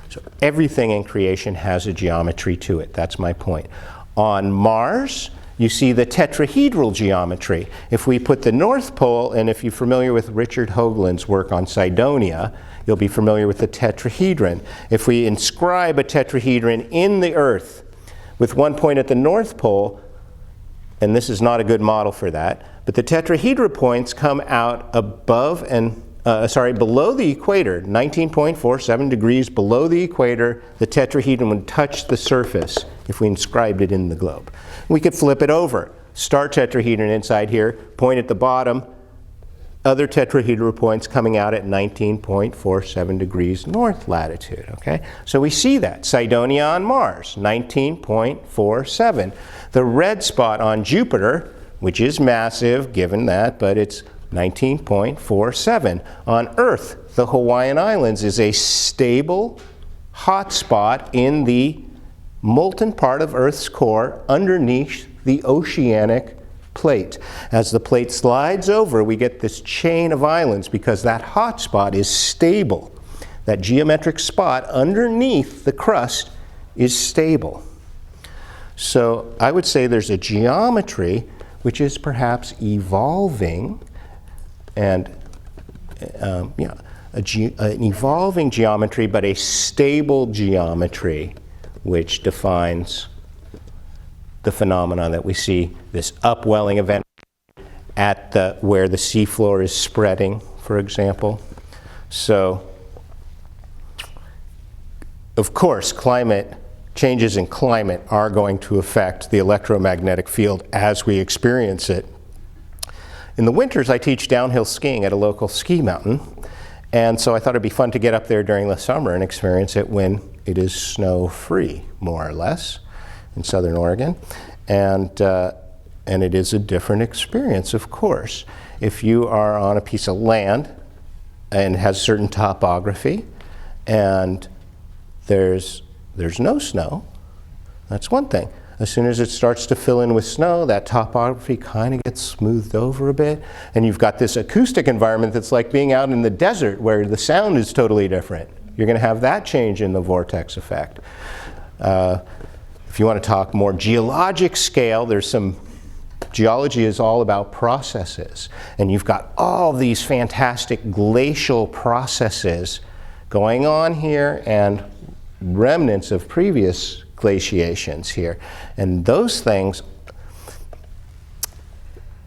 So everything in creation has a geometry to it. That's my point. On Mars, you see the tetrahedral geometry. If we put the North Pole, and if you're familiar with Richard Hoagland's work on Cydonia, you'll be familiar with the tetrahedron. If we inscribe a tetrahedron in the Earth with one point at the North Pole, and this is not a good model for that, but the tetrahedral points come out above and below the equator, 19.47 degrees below the equator. The tetrahedron would touch the surface if we inscribed it in the globe. We could flip it over. Star tetrahedron inside here, point at the bottom, other tetrahedral points coming out at 19.47 degrees north latitude, okay? So we see that. Cydonia on Mars, 19.47. The red spot on Jupiter, which is massive given that, but it's 19.47. On Earth, the Hawaiian Islands is a stable hot spot in the molten part of Earth's core underneath the oceanic plate. As the plate slides over, we get this chain of islands because that hot spot is stable. That geometric spot underneath the crust is stable. So I would say there's a geometry which is perhaps evolving, and an evolving geometry, but a stable geometry which defines the phenomena that we see, this upwelling event at where the seafloor is spreading, for example. So, of course, changes in climate are going to affect the electromagnetic field as we experience it. In the winters, I teach downhill skiing at a local ski mountain, and so I thought it'd be fun to get up there during the summer and experience it when it is snow-free, more or less, in Southern Oregon, and it is a different experience, of course. If you are on a piece of land and it has certain topography, and there's no snow, that's one thing. As soon as it starts to fill in with snow, that topography kind of gets smoothed over a bit, and you've got this acoustic environment that's like being out in the desert where the sound is totally different. You're going to have that change in the vortex effect. If you want to talk more geologic scale, there's some geology is all about processes. And you've got all these fantastic glacial processes going on here and remnants of previous glaciations here. And those things,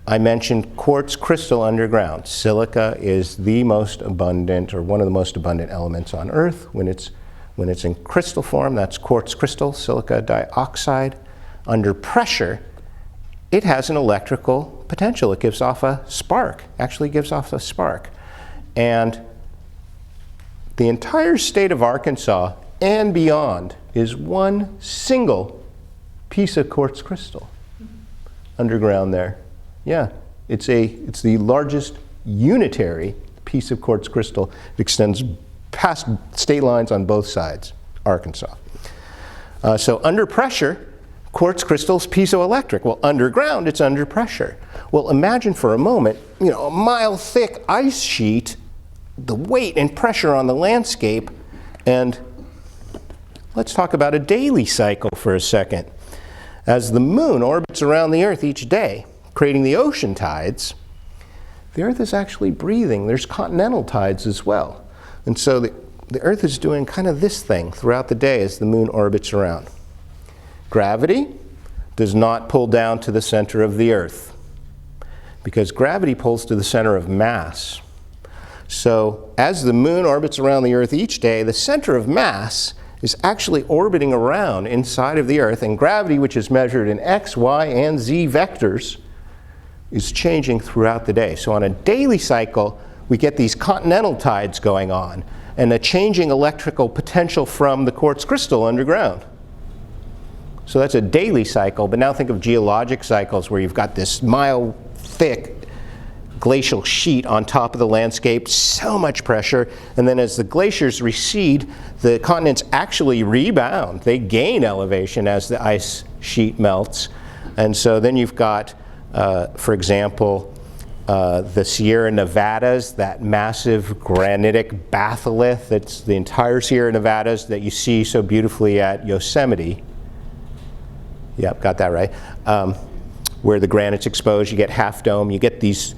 I mentioned quartz crystal underground. Silica is the most abundant, or one of the most abundant elements on Earth. When it's in crystal form, that's quartz crystal, silica dioxide. Under pressure, it has an electrical potential. It gives off a spark, actually gives off a spark. And the entire state of Arkansas and beyond is one single piece of quartz crystal underground there. Yeah, it's the largest unitary piece of quartz crystal. It extends past state lines on both sides, Arkansas. So under pressure, quartz crystal's piezoelectric. Well, underground, it's under pressure. Well, imagine for a moment, a mile thick ice sheet, the weight and pressure on the landscape, and let's talk about a daily cycle for a second. As the moon orbits around the Earth each day, creating the ocean tides, the Earth is actually breathing. There's continental tides as well. And so the Earth is doing kind of this thing throughout the day as the moon orbits around. Gravity does not pull down to the center of the Earth, because gravity pulls to the center of mass. So as the moon orbits around the Earth each day, the center of mass is actually orbiting around inside of the Earth, and gravity, which is measured in x, y, and z vectors, is changing throughout the day. So on a daily cycle, we get these continental tides going on and a changing electrical potential from the quartz crystal underground. So that's a daily cycle, but now think of geologic cycles where you've got this mile-thick glacial sheet on top of the landscape, so much pressure, and then as the glaciers recede, the continents actually rebound. They gain elevation as the ice sheet melts. And so then you've got, for example, the Sierra Nevadas, that massive granitic batholith, that's the entire Sierra Nevadas that you see so beautifully at Yosemite. Yep, got that right. Where the granite's exposed, you get half dome, you get this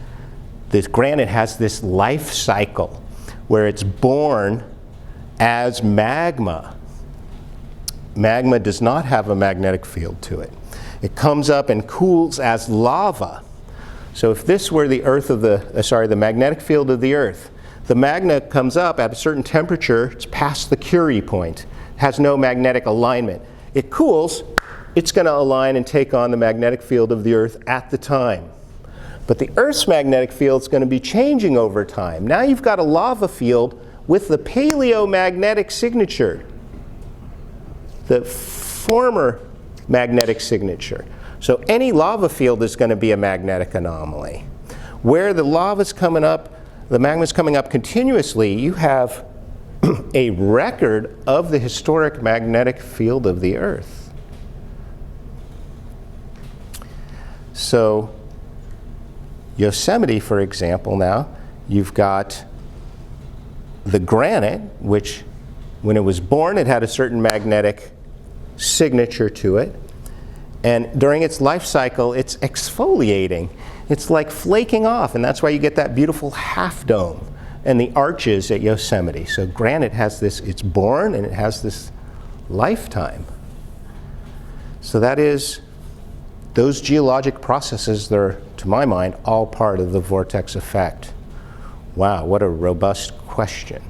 granite has this life cycle where it's born as magma. Magma does not have a magnetic field to it. It comes up and cools as lava. So if this were the Earth of the magnetic field of the Earth, the magma comes up at a certain temperature, it's past the Curie point, has no magnetic alignment. It cools, it's going to align and take on the magnetic field of the Earth at the time. But the Earth's magnetic field is going to be changing over time. Now you've got a lava field with the paleomagnetic signature, the former magnetic signature. So any lava field is going to be a magnetic anomaly. Where the lava's coming up, the magma's coming up continuously, you have a record of the historic magnetic field of the Earth. So Yosemite, for example, now, you've got the granite, which when it was born, it had a certain magnetic signature to it. And during its life cycle, it's exfoliating. It's like flaking off, and that's why you get that beautiful half dome and the arches at Yosemite. So granite has this, it's born and it has this lifetime. So that is, those geologic processes, they're, to my mind, all part of the vortex effect. Wow, what a robust question.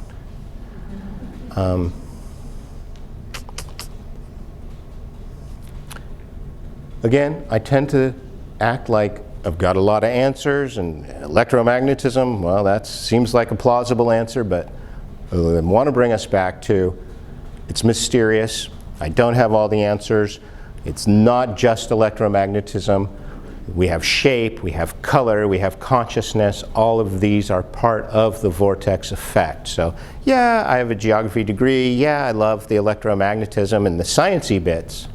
Again, I tend to act like I've got a lot of answers, and electromagnetism, well, that seems like a plausible answer, but I want to bring us back to, it's mysterious. I don't have all the answers. It's not just electromagnetism. We have shape, we have color, we have consciousness. All of these are part of the vortex effect. So yeah, I have a geography degree. Yeah, I love the electromagnetism and the sciencey bits.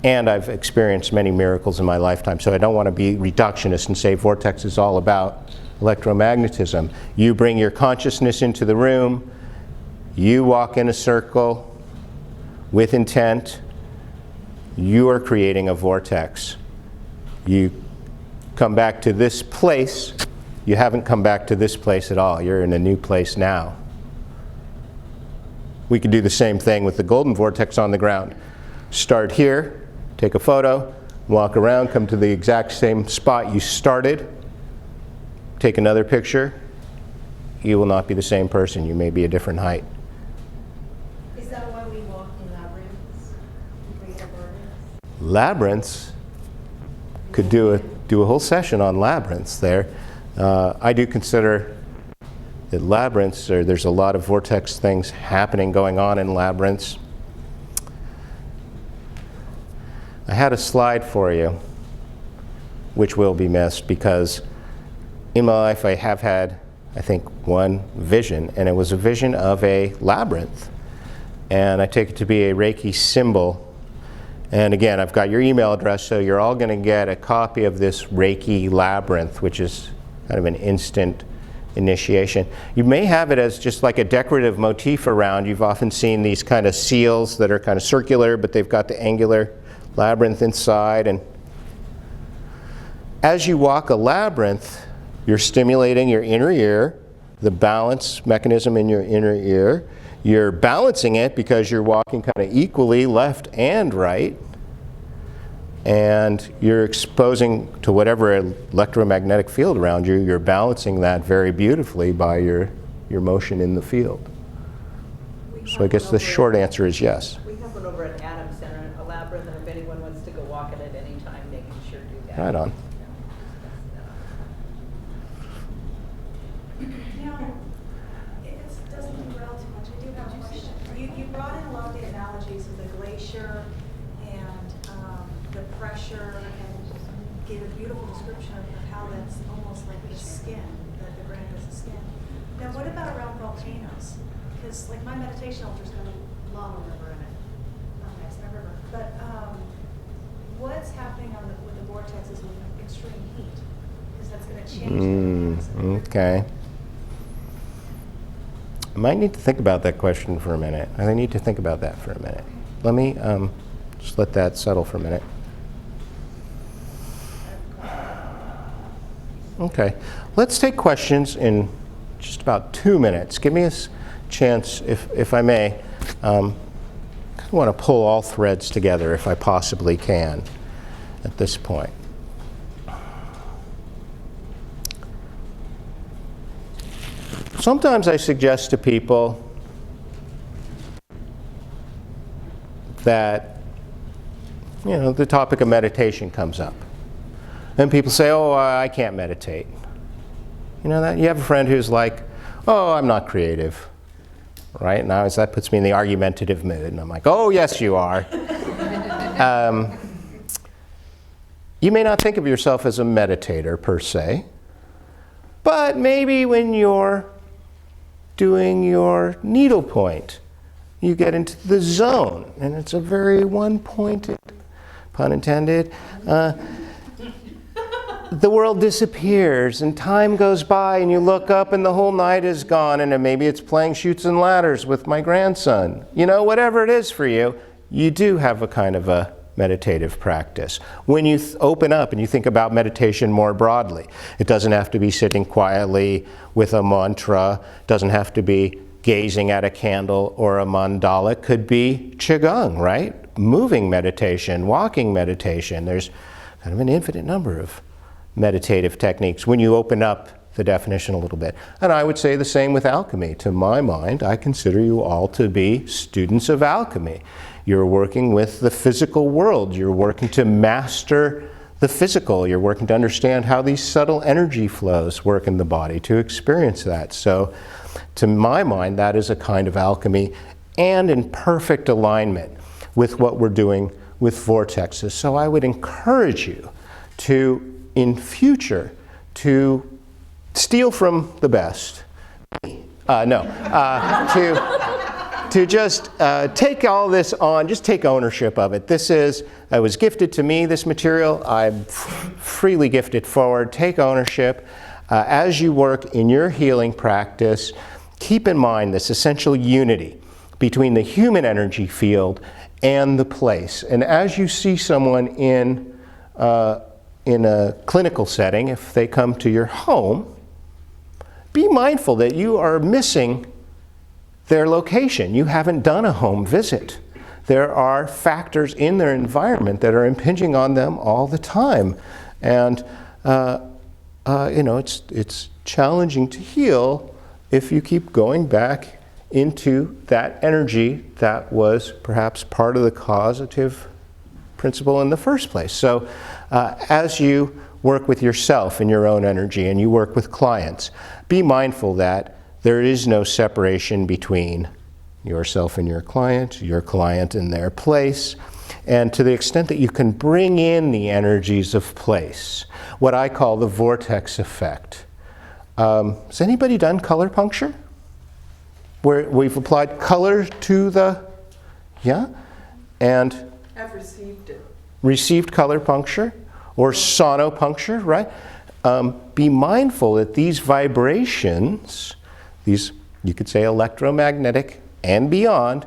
And I've experienced many miracles in my lifetime. So I don't want to be reductionist and say vortex is all about electromagnetism. You bring your consciousness into the room. You walk in a circle with intent. You are creating a vortex. You come back to this place, you haven't come back to this place at all. You're in a new place now. We could do the same thing with the golden vortex on the ground. Start here, take a photo, walk around, come to the exact same spot you started, take another picture. You will not be the same person. You may be a different height. Is that why we walk in labyrinths? Labyrinths? Could do a whole session on labyrinths there. I do consider that labyrinths, there's a lot of vortex things happening, going on in labyrinths. I had a slide for you, which will be missed, because in my life I have had, I think, one vision, and it was a vision of a labyrinth. And I take it to be a Reiki symbol. And again, I've got your email address, so you're all going to get a copy of this Reiki labyrinth, which is kind of an instant initiation. You may have it as just like a decorative motif around. You've often seen these kind of seals that are kind of circular, but they've got the angular labyrinth inside. And as you walk a labyrinth, you're stimulating your inner ear, the balance mechanism in your inner ear. You're balancing it because you're walking kind of equally left and right. And you're exposing to whatever electromagnetic field around you. You're balancing that very beautifully by your motion in the field. So I guess the short answer is yes. We have one over at Adams Center, a labyrinth, and if anyone wants to go walk it at any time, they can sure do that. Right on. Now, it doesn't derail too much. I do have a question. You brought in a lot of the analogies of the glacier and the pressure, and gave a beautiful description of how that's almost like the skin, that the ground is the skin. Now, what about around volcanoes? Because like my meditation altar's got a lava river in it. Not nice, my river. But what's happening with the vortexes with extreme heat? Because that's going to change the dynamics. Okay. I might need to think about that question for a minute. I need to think about that for a minute. Let me just let that settle for a minute. Okay. Let's take questions in just about 2 minutes. Give me a chance, if I may. I want to pull all threads together if I possibly can at this point. Sometimes I suggest to people that, the topic of meditation comes up. And people say, oh, I can't meditate. You know that? You have a friend who's like, oh, I'm not creative. Right? Now that puts me in the argumentative mood. And I'm like, oh, yes, you are. You may not think of yourself as a meditator per se, but maybe when you're doing your needlepoint, you get into the zone, and it's a very one-pointed, pun intended. The world disappears, and time goes by, and you look up, and the whole night is gone, and then maybe it's playing Chutes and Ladders with my grandson. Whatever it is for you, you do have a kind of a meditative practice. When you open up and you think about meditation more broadly, it doesn't have to be sitting quietly with a mantra, doesn't have to be gazing at a candle or a mandala. It could be qigong, right? Moving meditation, walking meditation. There's kind of an infinite number of meditative techniques when you open up the definition a little bit. And I would say the same with alchemy. To my mind, I consider you all to be students of alchemy. You're working with the physical world. You're working to master the physical. You're working to understand how these subtle energy flows work in the body, to experience that. So, to my mind, that is a kind of alchemy and in perfect alignment with what we're doing with vortexes. So I would encourage you to, in future, to steal from the best. To just take all this on, just take ownership of it. I was gifted to me, this material. I freely gift it forward. Take ownership. As you work in your healing practice, keep in mind this essential unity between the human energy field and the place. And as you see someone in in a clinical setting, if they come to your home, be mindful that you are missing their location. You haven't done a home visit. There are factors in their environment that are impinging on them all the time. And it's challenging to heal if you keep going back into that energy that was perhaps part of the causative principle in the first place. So as you work with yourself in your own energy and you work with clients, be mindful that there is no separation between yourself and your client and their place. And to the extent that you can bring in the energies of place, what I call the vortex effect. Has anybody done color puncture? Where we've applied color to the, and I've received it. received color puncture or sonopuncture, right? Be mindful that these vibrations, these, you could say electromagnetic and beyond,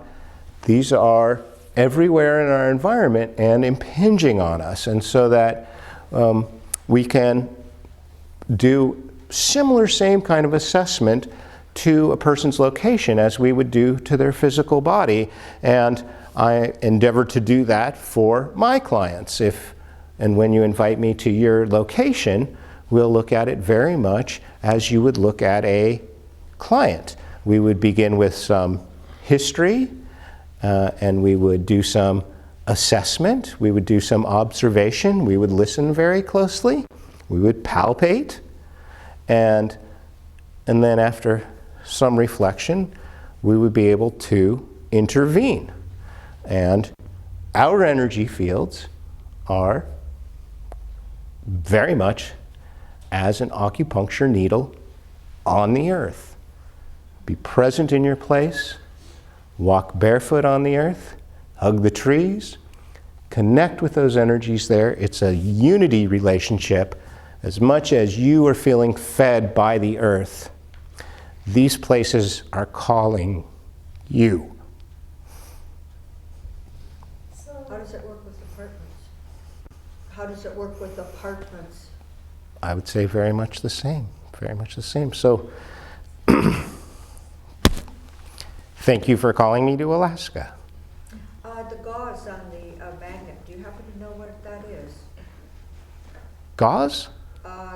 these are everywhere in our environment and impinging on us. And so that we can do similar same kind of assessment to a person's location as we would do to their physical body. And I endeavor to do that for my clients. And when you invite me to your location, we'll look at it very much as you would look at a client. We would begin with some history, and we would do some assessment. We would do some observation. We would listen very closely. We would palpate. And then after some reflection, we would be able to intervene. And our energy fields are very much as an acupuncture needle on the earth. Be present in your place, walk barefoot on the earth, hug the trees, connect with those energies there. It's a unity relationship. As much as you are feeling fed by the earth, these places are calling you. How does it work with apartments? How does it work with apartments? I would say very much the same, very much the same. So, thank you for calling me to Alaska. The gauze on the magnet, do you happen to know what that is? Gauze?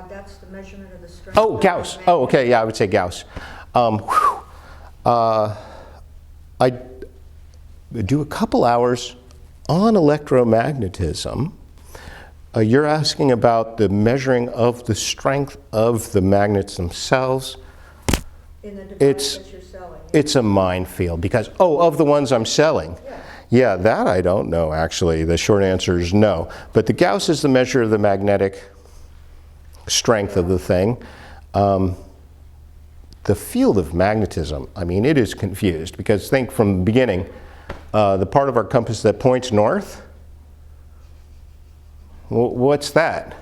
That's the measurement of the strength. Oh, of Gauss. the magnet. Oh, okay, yeah, I would say Gauss. I do a couple hours on electromagnetism. You're asking about the measuring of the strength of the magnets themselves. In the device that you're selling. It's a minefield because, of the ones I'm selling. Yeah, that I don't know, actually. The short answer is no. But the Gauss is the measure of the magnetic strength of the thing. The field of magnetism, I mean, it is confused because think from the beginning, the part of our compass that points north, what's that?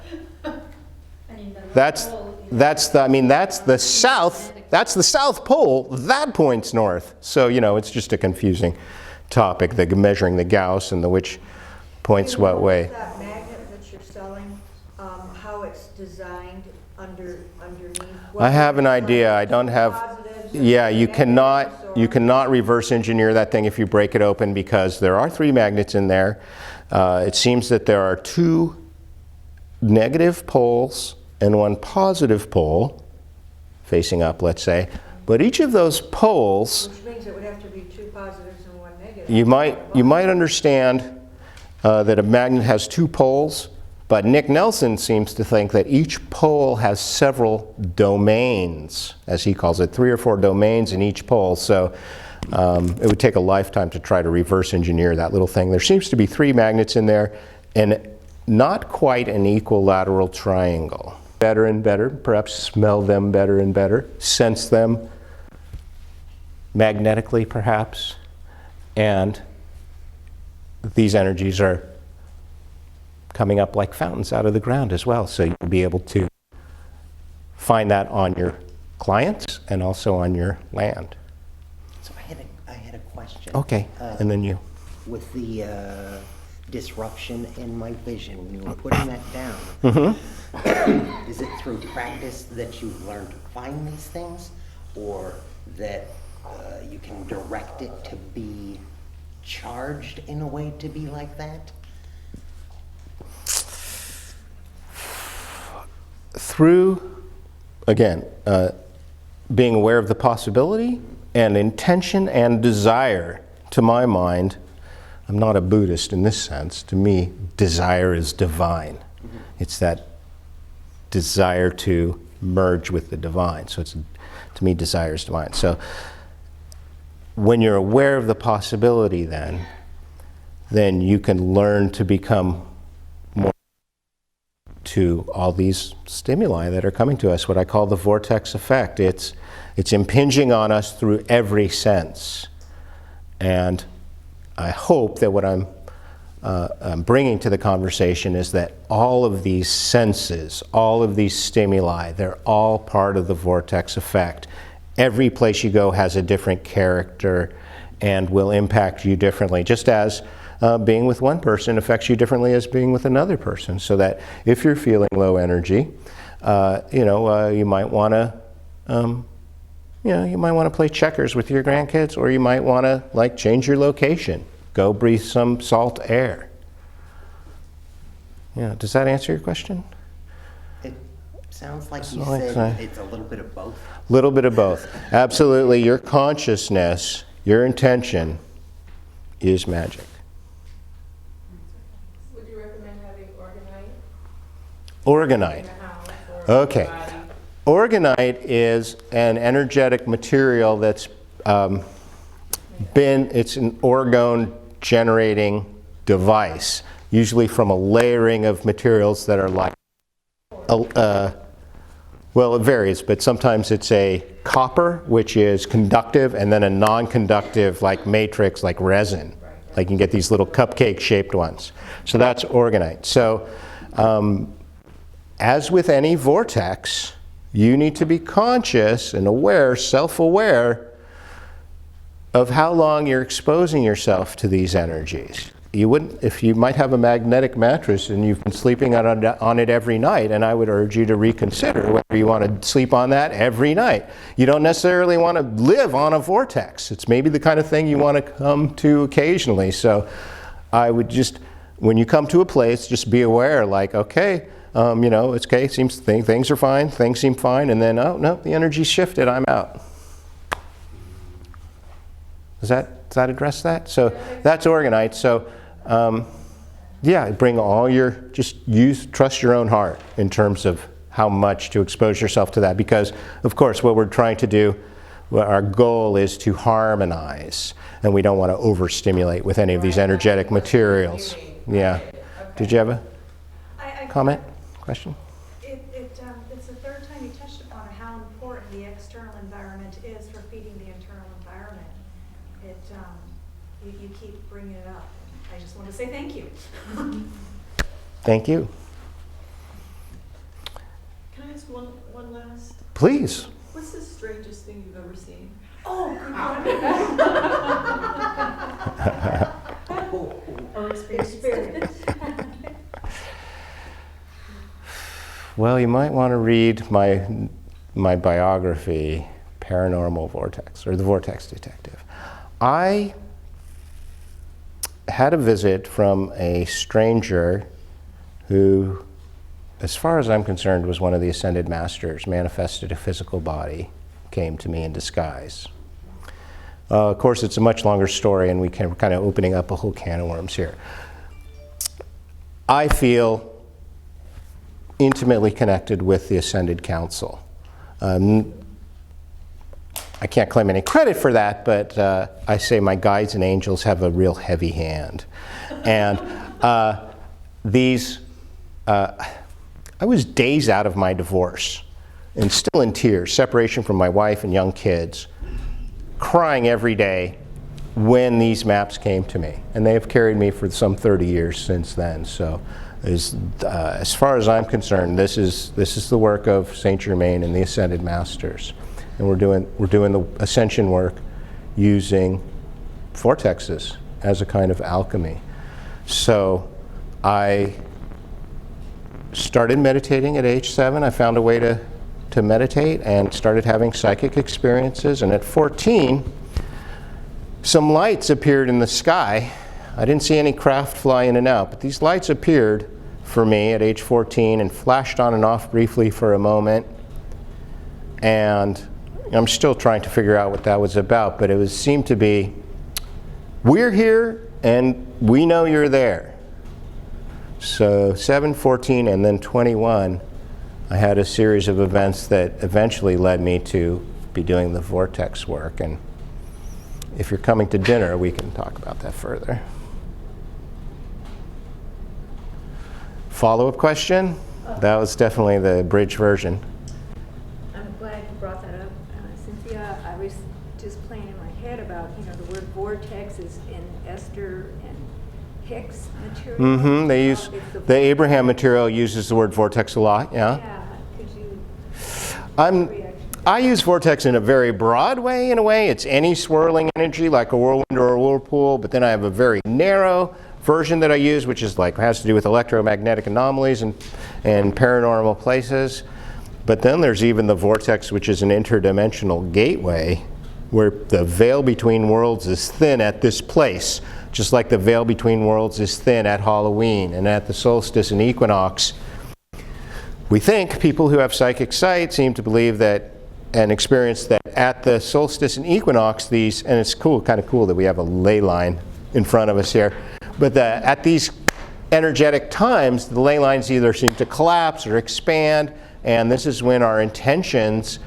That's the south. That's the South Pole. That points north. So it's just a confusing topic. The measuring the Gauss and the which points what way. That magnet that you're selling, how it's designed underneath. I have an idea. I don't have. Yeah, you cannot reverse engineer that thing if you break it open because there are 3 magnets in there. It seems that there are 2 negative poles and 1 positive pole facing up, let's say. But each of those poles, Which means it would have to be 2 positives and 1 negative. you might understand that a magnet has 2 poles, but Nick Nelson seems to think that each pole has several domains, as he calls it, 3 or 4 domains in each pole. So it would take a lifetime to try to reverse engineer that little thing. There seems to be 3 magnets in there and not quite an equilateral triangle. Better and better, perhaps smell them better and better, sense them magnetically perhaps, and these energies are coming up like fountains out of the ground as well. So you'll be able to find that on your clients and also on your land. So I had a question. Okay, and then you. With the disruption in my vision when you were putting that down. Mm-hmm. Is it through practice that you learn to find these things, or that you can direct it to be charged in a way to be like that? Through, again, being aware of the possibility and intention and desire. To my mind, I'm not a Buddhist in this sense. To me, desire is divine. Mm-hmm. It's that desire to merge with the divine. So it's, to me, desire is divine. So when you're aware of the possibility, then you can learn to become more to all these stimuli that are coming to us, what I call the vortex effect. It's impinging on us through every sense. And I hope that what I'm bringing to the conversation is that all of these senses, all of these stimuli, they're all part of the vortex effect. Every place you go has a different character and will impact you differently, just as being with one person affects you differently as being with another person. So that if you're feeling low energy, you might want to you might want to play checkers with your grandkids, or you might want to change your location. Go breathe some salt air. Yeah, does that answer your question? It sounds like you said it's a little bit of both. Little bit of both. Absolutely. Your consciousness, your intention is magic. Would you recommend having organite? Organite. In the house or Okay. body? Organite is an energetic material that's it's an orgone generating device, usually from a layering of materials that are like, well, it varies, but sometimes it's a copper, which is conductive, and then a non-conductive like matrix, like resin. Like you can get these little cupcake shaped ones. So that's organite. So as with any vortex, you need to be conscious and aware, self-aware, of how long you're exposing yourself to these energies. You wouldn't, if you might have a magnetic mattress and you've been sleeping on it every night, and I would urge you to reconsider whether you want to sleep on that every night. You don't necessarily want to live on a vortex. It's maybe the kind of thing you want to come to occasionally. So I would just, when you come to a place, just be aware, like, okay, it's okay, seems things are fine, things seem fine, and then, oh, no, the energy's shifted, I'm out. Does that address that? So that's organite. So, bring all trust your own heart in terms of how much to expose yourself to that. Because, of course, what we're trying to do, our goal is to harmonize, and we don't want to overstimulate with any of these energetic materials. Yeah. Did you have a comment? Question? It's the third time you touched upon how important the external environment is for feeding the internal environment. You keep bringing it up. I just want to say thank you. Thank you. Can I ask one last? Please. What's the strangest thing you've ever seen? Oh, good one. Or experience. Well, you might want to read my biography, Paranormal Vortex, or The Vortex Detective. I had a visit from a stranger who, as far as I'm concerned, was one of the ascended masters, manifested a physical body, came to me in disguise. Of course, it's a much longer story, and we're kind of opening up a whole can of worms here. I feel intimately connected with the Ascended Council. I can't claim any credit for that, but I say my guides and angels have a real heavy hand. And I was days out of my divorce and still in tears, separation from my wife and young kids, crying every day when these maps came to me. And they have carried me for some 30 years since then. So as far as I'm concerned, this is the work of Saint Germain and the Ascended Masters. And we're doing the ascension work using vortexes as a kind of alchemy. So I started meditating at age 7. I found a way to meditate and started having psychic experiences. And at 14, some lights appeared in the sky. I didn't see any craft fly in and out, but these lights appeared for me at age 14 and flashed on and off briefly for a moment. And I'm still trying to figure out what that was about, but it seemed to be, we're here and we know you're there. So 7, 14, and then 21, I had a series of events that eventually led me to be doing the Vortex work. And if you're coming to dinner, we can talk about that further. Follow-up question? That was definitely the abridged version. I'm glad you brought that up, Cynthia. I was just playing in my head about, the word vortex is in Esther and Hicks material. Mm-hmm. They use the Abraham material uses the word vortex a lot. Yeah. Yeah. Could you? I use vortex in a very broad way. In a way, it's any swirling energy, like a whirlwind or a whirlpool. But then I have a very narrow version that I use, which is has to do with electromagnetic anomalies and paranormal places. But then there's even the vortex, which is an interdimensional gateway, where the veil between worlds is thin at this place, just like the veil between worlds is thin at Halloween and at the solstice and equinox. We think people who have psychic sight seem to believe that and experience that at the solstice and equinox, and it's kind of cool that we have a ley line in front of us here, but at these energetic times, the ley lines either seem to collapse or expand, and this is when our intentions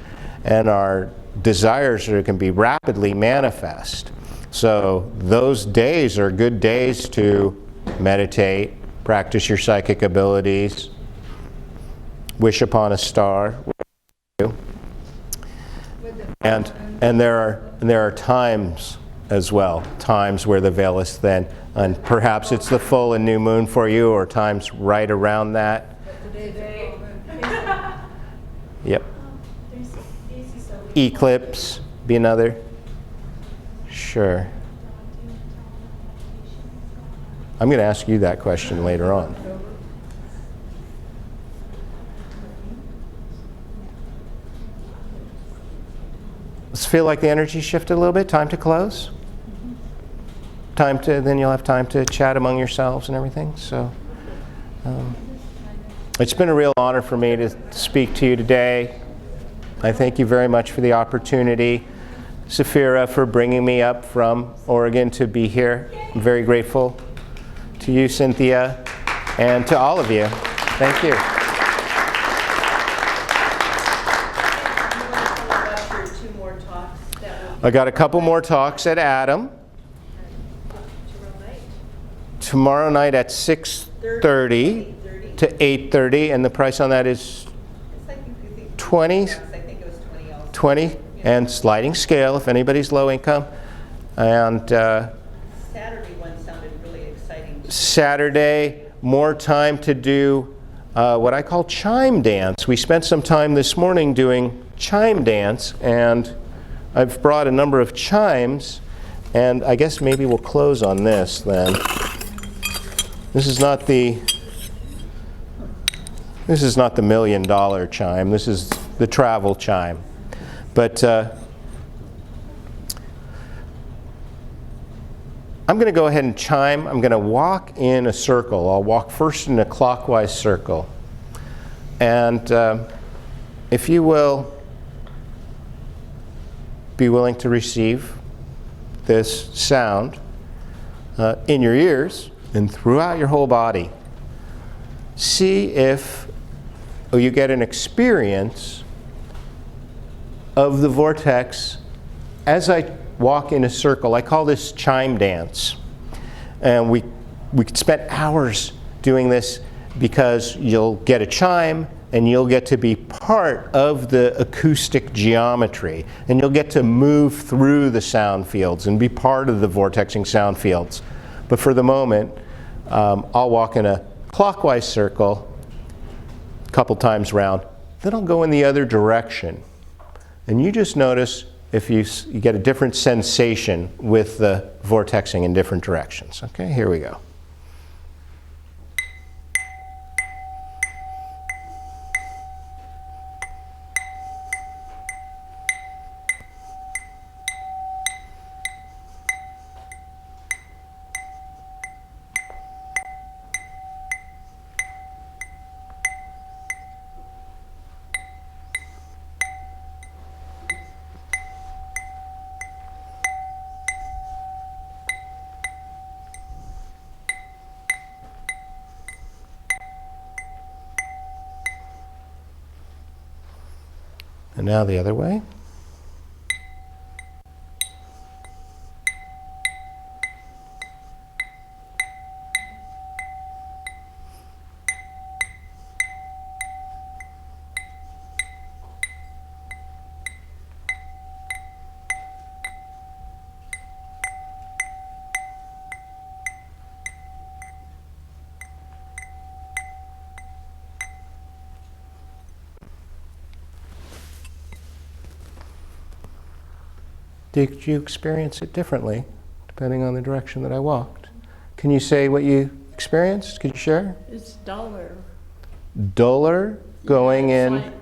and our desires can be rapidly manifest. So those days are good days to meditate, practice your psychic abilities, wish upon a star, and there are times as well, times where the veil is thin, and perhaps it's the full and new moon for you, or times right around that. Yep. Eclipse be another. Sure. I'm going to ask you that question later on. Does it feel like the energy shifted a little bit? Time to close? Then you'll have time to chat among yourselves and everything. So it's been a real honor for me to speak to you today. I thank you very much for the opportunity. Saphira, for bringing me up from Oregon to be here. I'm very grateful to you, Cynthia, and to all of you. Thank you. I got a couple more talks at Adam. Tomorrow night at 6:30 to 8:30, and the price on that is 20? 20, and sliding scale if anybody's low income. And Saturday one sounded really exciting. Saturday, more time to do what I call chime dance. We spent some time this morning doing chime dance, and I've brought a number of chimes, and I guess maybe we'll close on this then. This is not the $1 million chime. This is the travel chime. But I'm going to go ahead and chime. I'm going to walk in a circle. I'll walk first in a clockwise circle. And if you will be willing to receive this sound in your ears and throughout your whole body, see if you get an experience of the vortex as I walk in a circle. I call this chime dance. And we spent hours doing this because you'll get a chime and you'll get to be part of the acoustic geometry. And you'll get to move through the sound fields and be part of the vortexing sound fields. But for the moment, I'll walk in a clockwise circle a couple times round. Then I'll go in the other direction. And you just notice if you get a different sensation with the vortexing in different directions. Okay, here we go. And now the other way. Did you experience it differently, depending on the direction that I walked? Can you say what you experienced? Could you share? It's duller. Duller, going Yeah, in, it's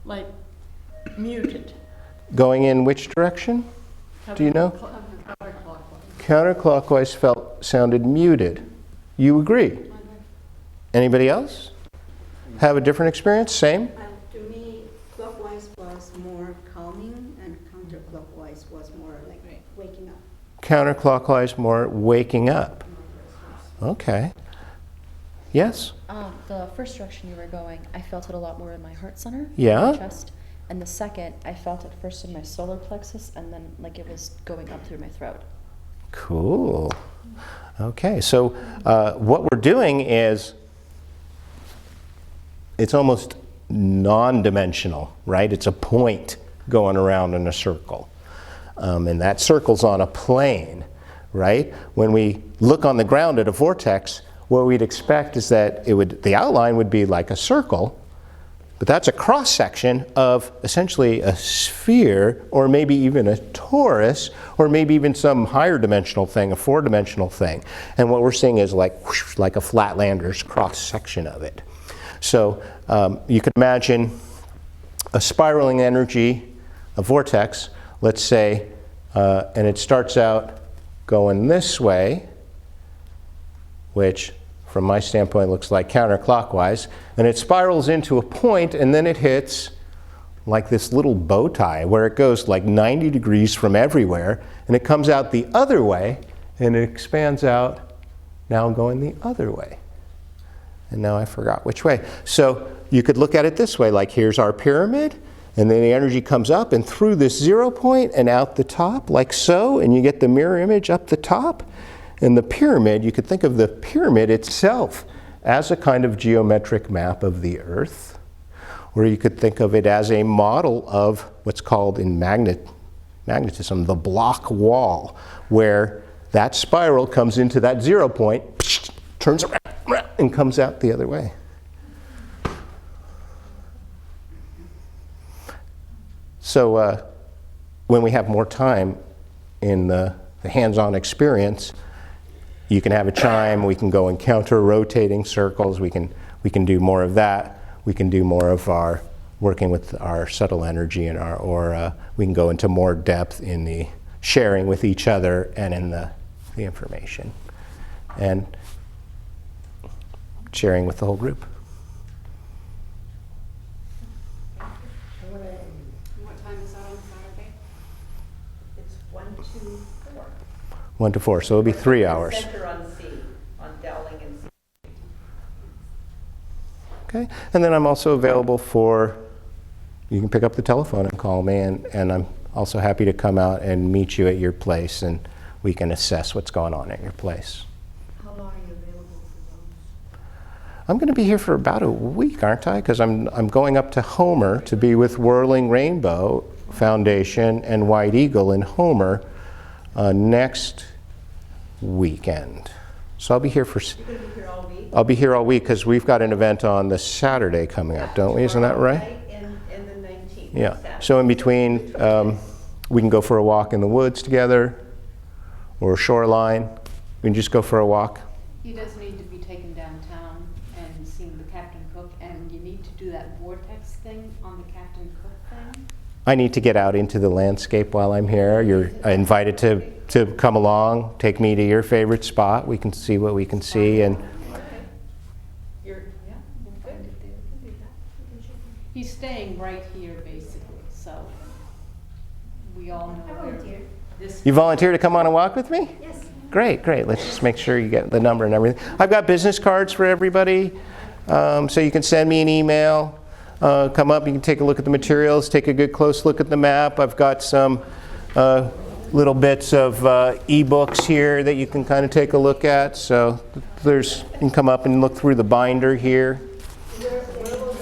like muted. going in which direction? Do you know? Counterclockwise sounded muted. You agree? Anybody else have a different experience? Same? To me, clockwise was more calming and counterclockwise was more like waking up. Counterclockwise, more waking up. Okay. Yes? The first direction you were going, I felt it a lot more in my heart center, Yeah? my chest. And the second, I felt it first in my solar plexus, and then like it was going up through my throat. Cool. Okay, so what we're doing is, it's almost non-dimensional, right? It's a point going around in a circle. And that circle's on a plane, right? When we look on the ground at a vortex, what we'd expect is that the outline would be like a circle, but that's a cross-section of essentially a sphere, or maybe even a torus, or maybe even some higher dimensional thing, a four-dimensional thing. And what we're seeing is like whoosh, like a Flatlander's cross-section of it. So you can imagine a spiraling energy, a vortex, let's say, and it starts out going this way, which from my standpoint looks like counterclockwise, and it spirals into a point, and then it hits like this little bow tie where it goes like 90 degrees from everywhere, and it comes out the other way, and it expands out, now going the other way. And now I forgot which way. So you could look at it this way, like here's our pyramid, and then the energy comes up and through this 0 point and out the top, like so, and you get the mirror image up the top. And the pyramid, you could think of the pyramid itself as a kind of geometric map of the Earth, or you could think of it as a model of what's called in magnetism the block wall, where that spiral comes into that 0 point, turns around, and comes out the other way. So when we have more time in the hands-on experience, you can have a chime, we can go in counter-rotating circles, we can do more of that. We can do more of our working with our subtle energy and we can go into more depth in the sharing with each other and in the information. And sharing with the whole group. What time is that on Saturday? It's 1 to 4. 1 to 4, so it'll be 3 hours. Center on C, on Dowling and C. Okay, and then I'm also available for, you can pick up the telephone and call me, and I'm also happy to come out and meet you at your place, and we can assess what's going on at your place. How long are you available for those? I'm going to be here for about a week, aren't I? Because I'm going up to Homer to be with Whirling Rainbow Foundation and White Eagle in Homer next weekend. So I'll be here for. You're going to be here all week? I'll be here all week because we've got an event on the Saturday coming up, don't we? Isn't that right? And the 19th. Yeah. Saturday. So in between, we can go for a walk in the woods together, or shoreline. We can just go for a walk. He does need to be taken downtown and seen the Captain Cook, and you need to do that vortex thing on the Captain Cook thing. I need to get out into the landscape while I'm here. You're invited to come along, take me to your favorite spot. We can see what we can see. And He's staying right here, basically, so we all know where this. you volunteer to come on a walk with me? Yes. Great, great. Let's just make sure you get the number and everything. I've got business cards for everybody, so you can send me an email. come up. You can take a look at the materials, take a good close look at the map. I've got some little bits of e-books here that you can kind of take a look at. So you can come up and look through the binder here. Where will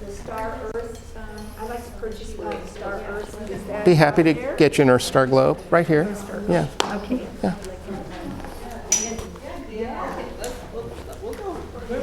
the Star Earth, I'd like to purchase one of the Star Earth. Is that Be happy to here? get you an Earth Star globe right here. Yeah. Okay. Yeah. We'll go.